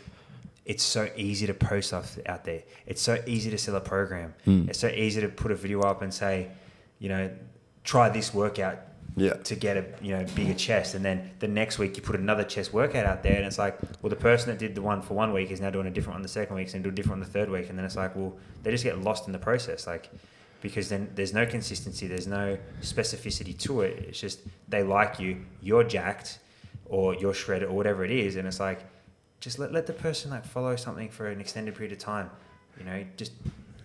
S2: it's so easy to post stuff out there. It's so easy to sell a program. It's so easy to put a video up and say, try this workout to get a bigger chest, and then the next week you put another chest workout out there, and it's like, well, the person that did the one for 1 week is now doing a different one the second week, and do a different one the third week, and then it's like, well, they just get lost in the process, like, because then there's no consistency, there's no specificity to it. It's just they like you, you're jacked, or you're shredded, or whatever it is, and it's like, just let the person like follow something for an extended period of time, just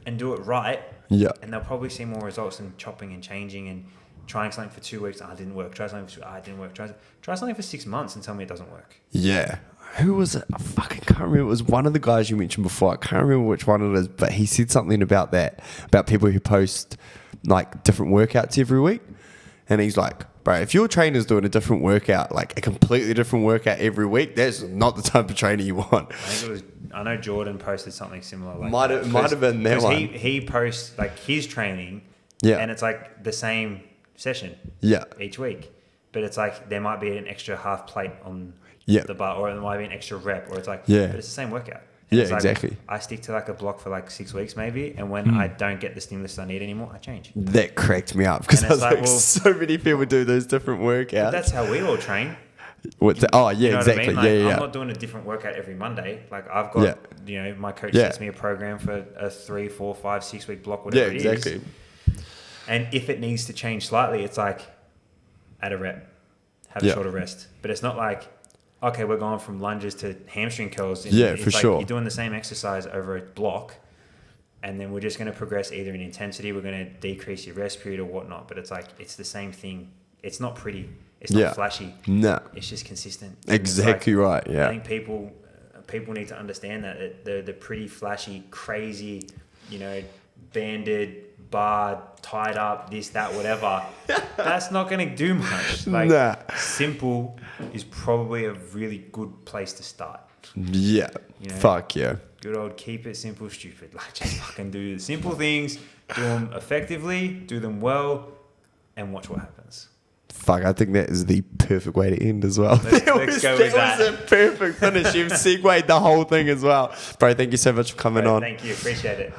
S2: and do it right, and they'll probably see more results than chopping and changing and trying something for 2 weeks, it didn't work. Try something for it didn't work. Try something for 6 months and tell me it doesn't work.
S1: Yeah. Who was it? I fucking can't remember. It was one of the guys you mentioned before. I can't remember which one it is, but he said something about that, about people who post like different workouts every week. And he's like, bro, if your trainer's doing a different workout, like a completely different workout every week, that's not the type of trainer you want.
S2: I know Jordan posted something similar. Like
S1: might have been that one.
S2: He posts like his training, and it's like the same session each week, but it's like there might be an extra half plate on the bar, or there might be an extra rep, or it's like but it's the same workout. And it's like, exactly. I stick to like a block for like 6 weeks maybe, and when I don't get the stimulus I need anymore, I change.
S1: That cracked me up because I was like, well, so many people do those different workouts.
S2: But that's how we all train.
S1: Exactly.
S2: What I mean? Like,
S1: I'm
S2: not doing a different workout every Monday. Like I've got, my coach sets me a program for a 3, 4, 5, 6 week block, whatever it is. And if it needs to change slightly, it's like add a rep, have a shorter rest. But it's not like, okay, we're going from lunges to hamstring curls. It's
S1: for
S2: like
S1: sure.
S2: You're doing the same exercise over a block, and then we're just going to progress either in intensity, we're going to decrease your rest period or whatnot. But it's like, it's the same thing. It's not pretty. It's not flashy.
S1: No.
S2: It's just consistent.
S1: Exactly right, yeah.
S2: I think people need to understand that the pretty flashy, crazy, banded, barred, tied up, this, that, whatever, that's not going to do much. Like, simple is probably a really good place to start.
S1: Yeah. Fuck yeah.
S2: Good old keep it simple, stupid. Like, just fucking do the simple things, do them effectively, do them well, and watch what happens.
S1: Fuck, I think that is the perfect way to end as well.
S2: Let's go with that.
S1: That was a perfect finish. You've segued the whole thing as well. Bro, thank you so much for coming on.
S2: Thank you. Appreciate it.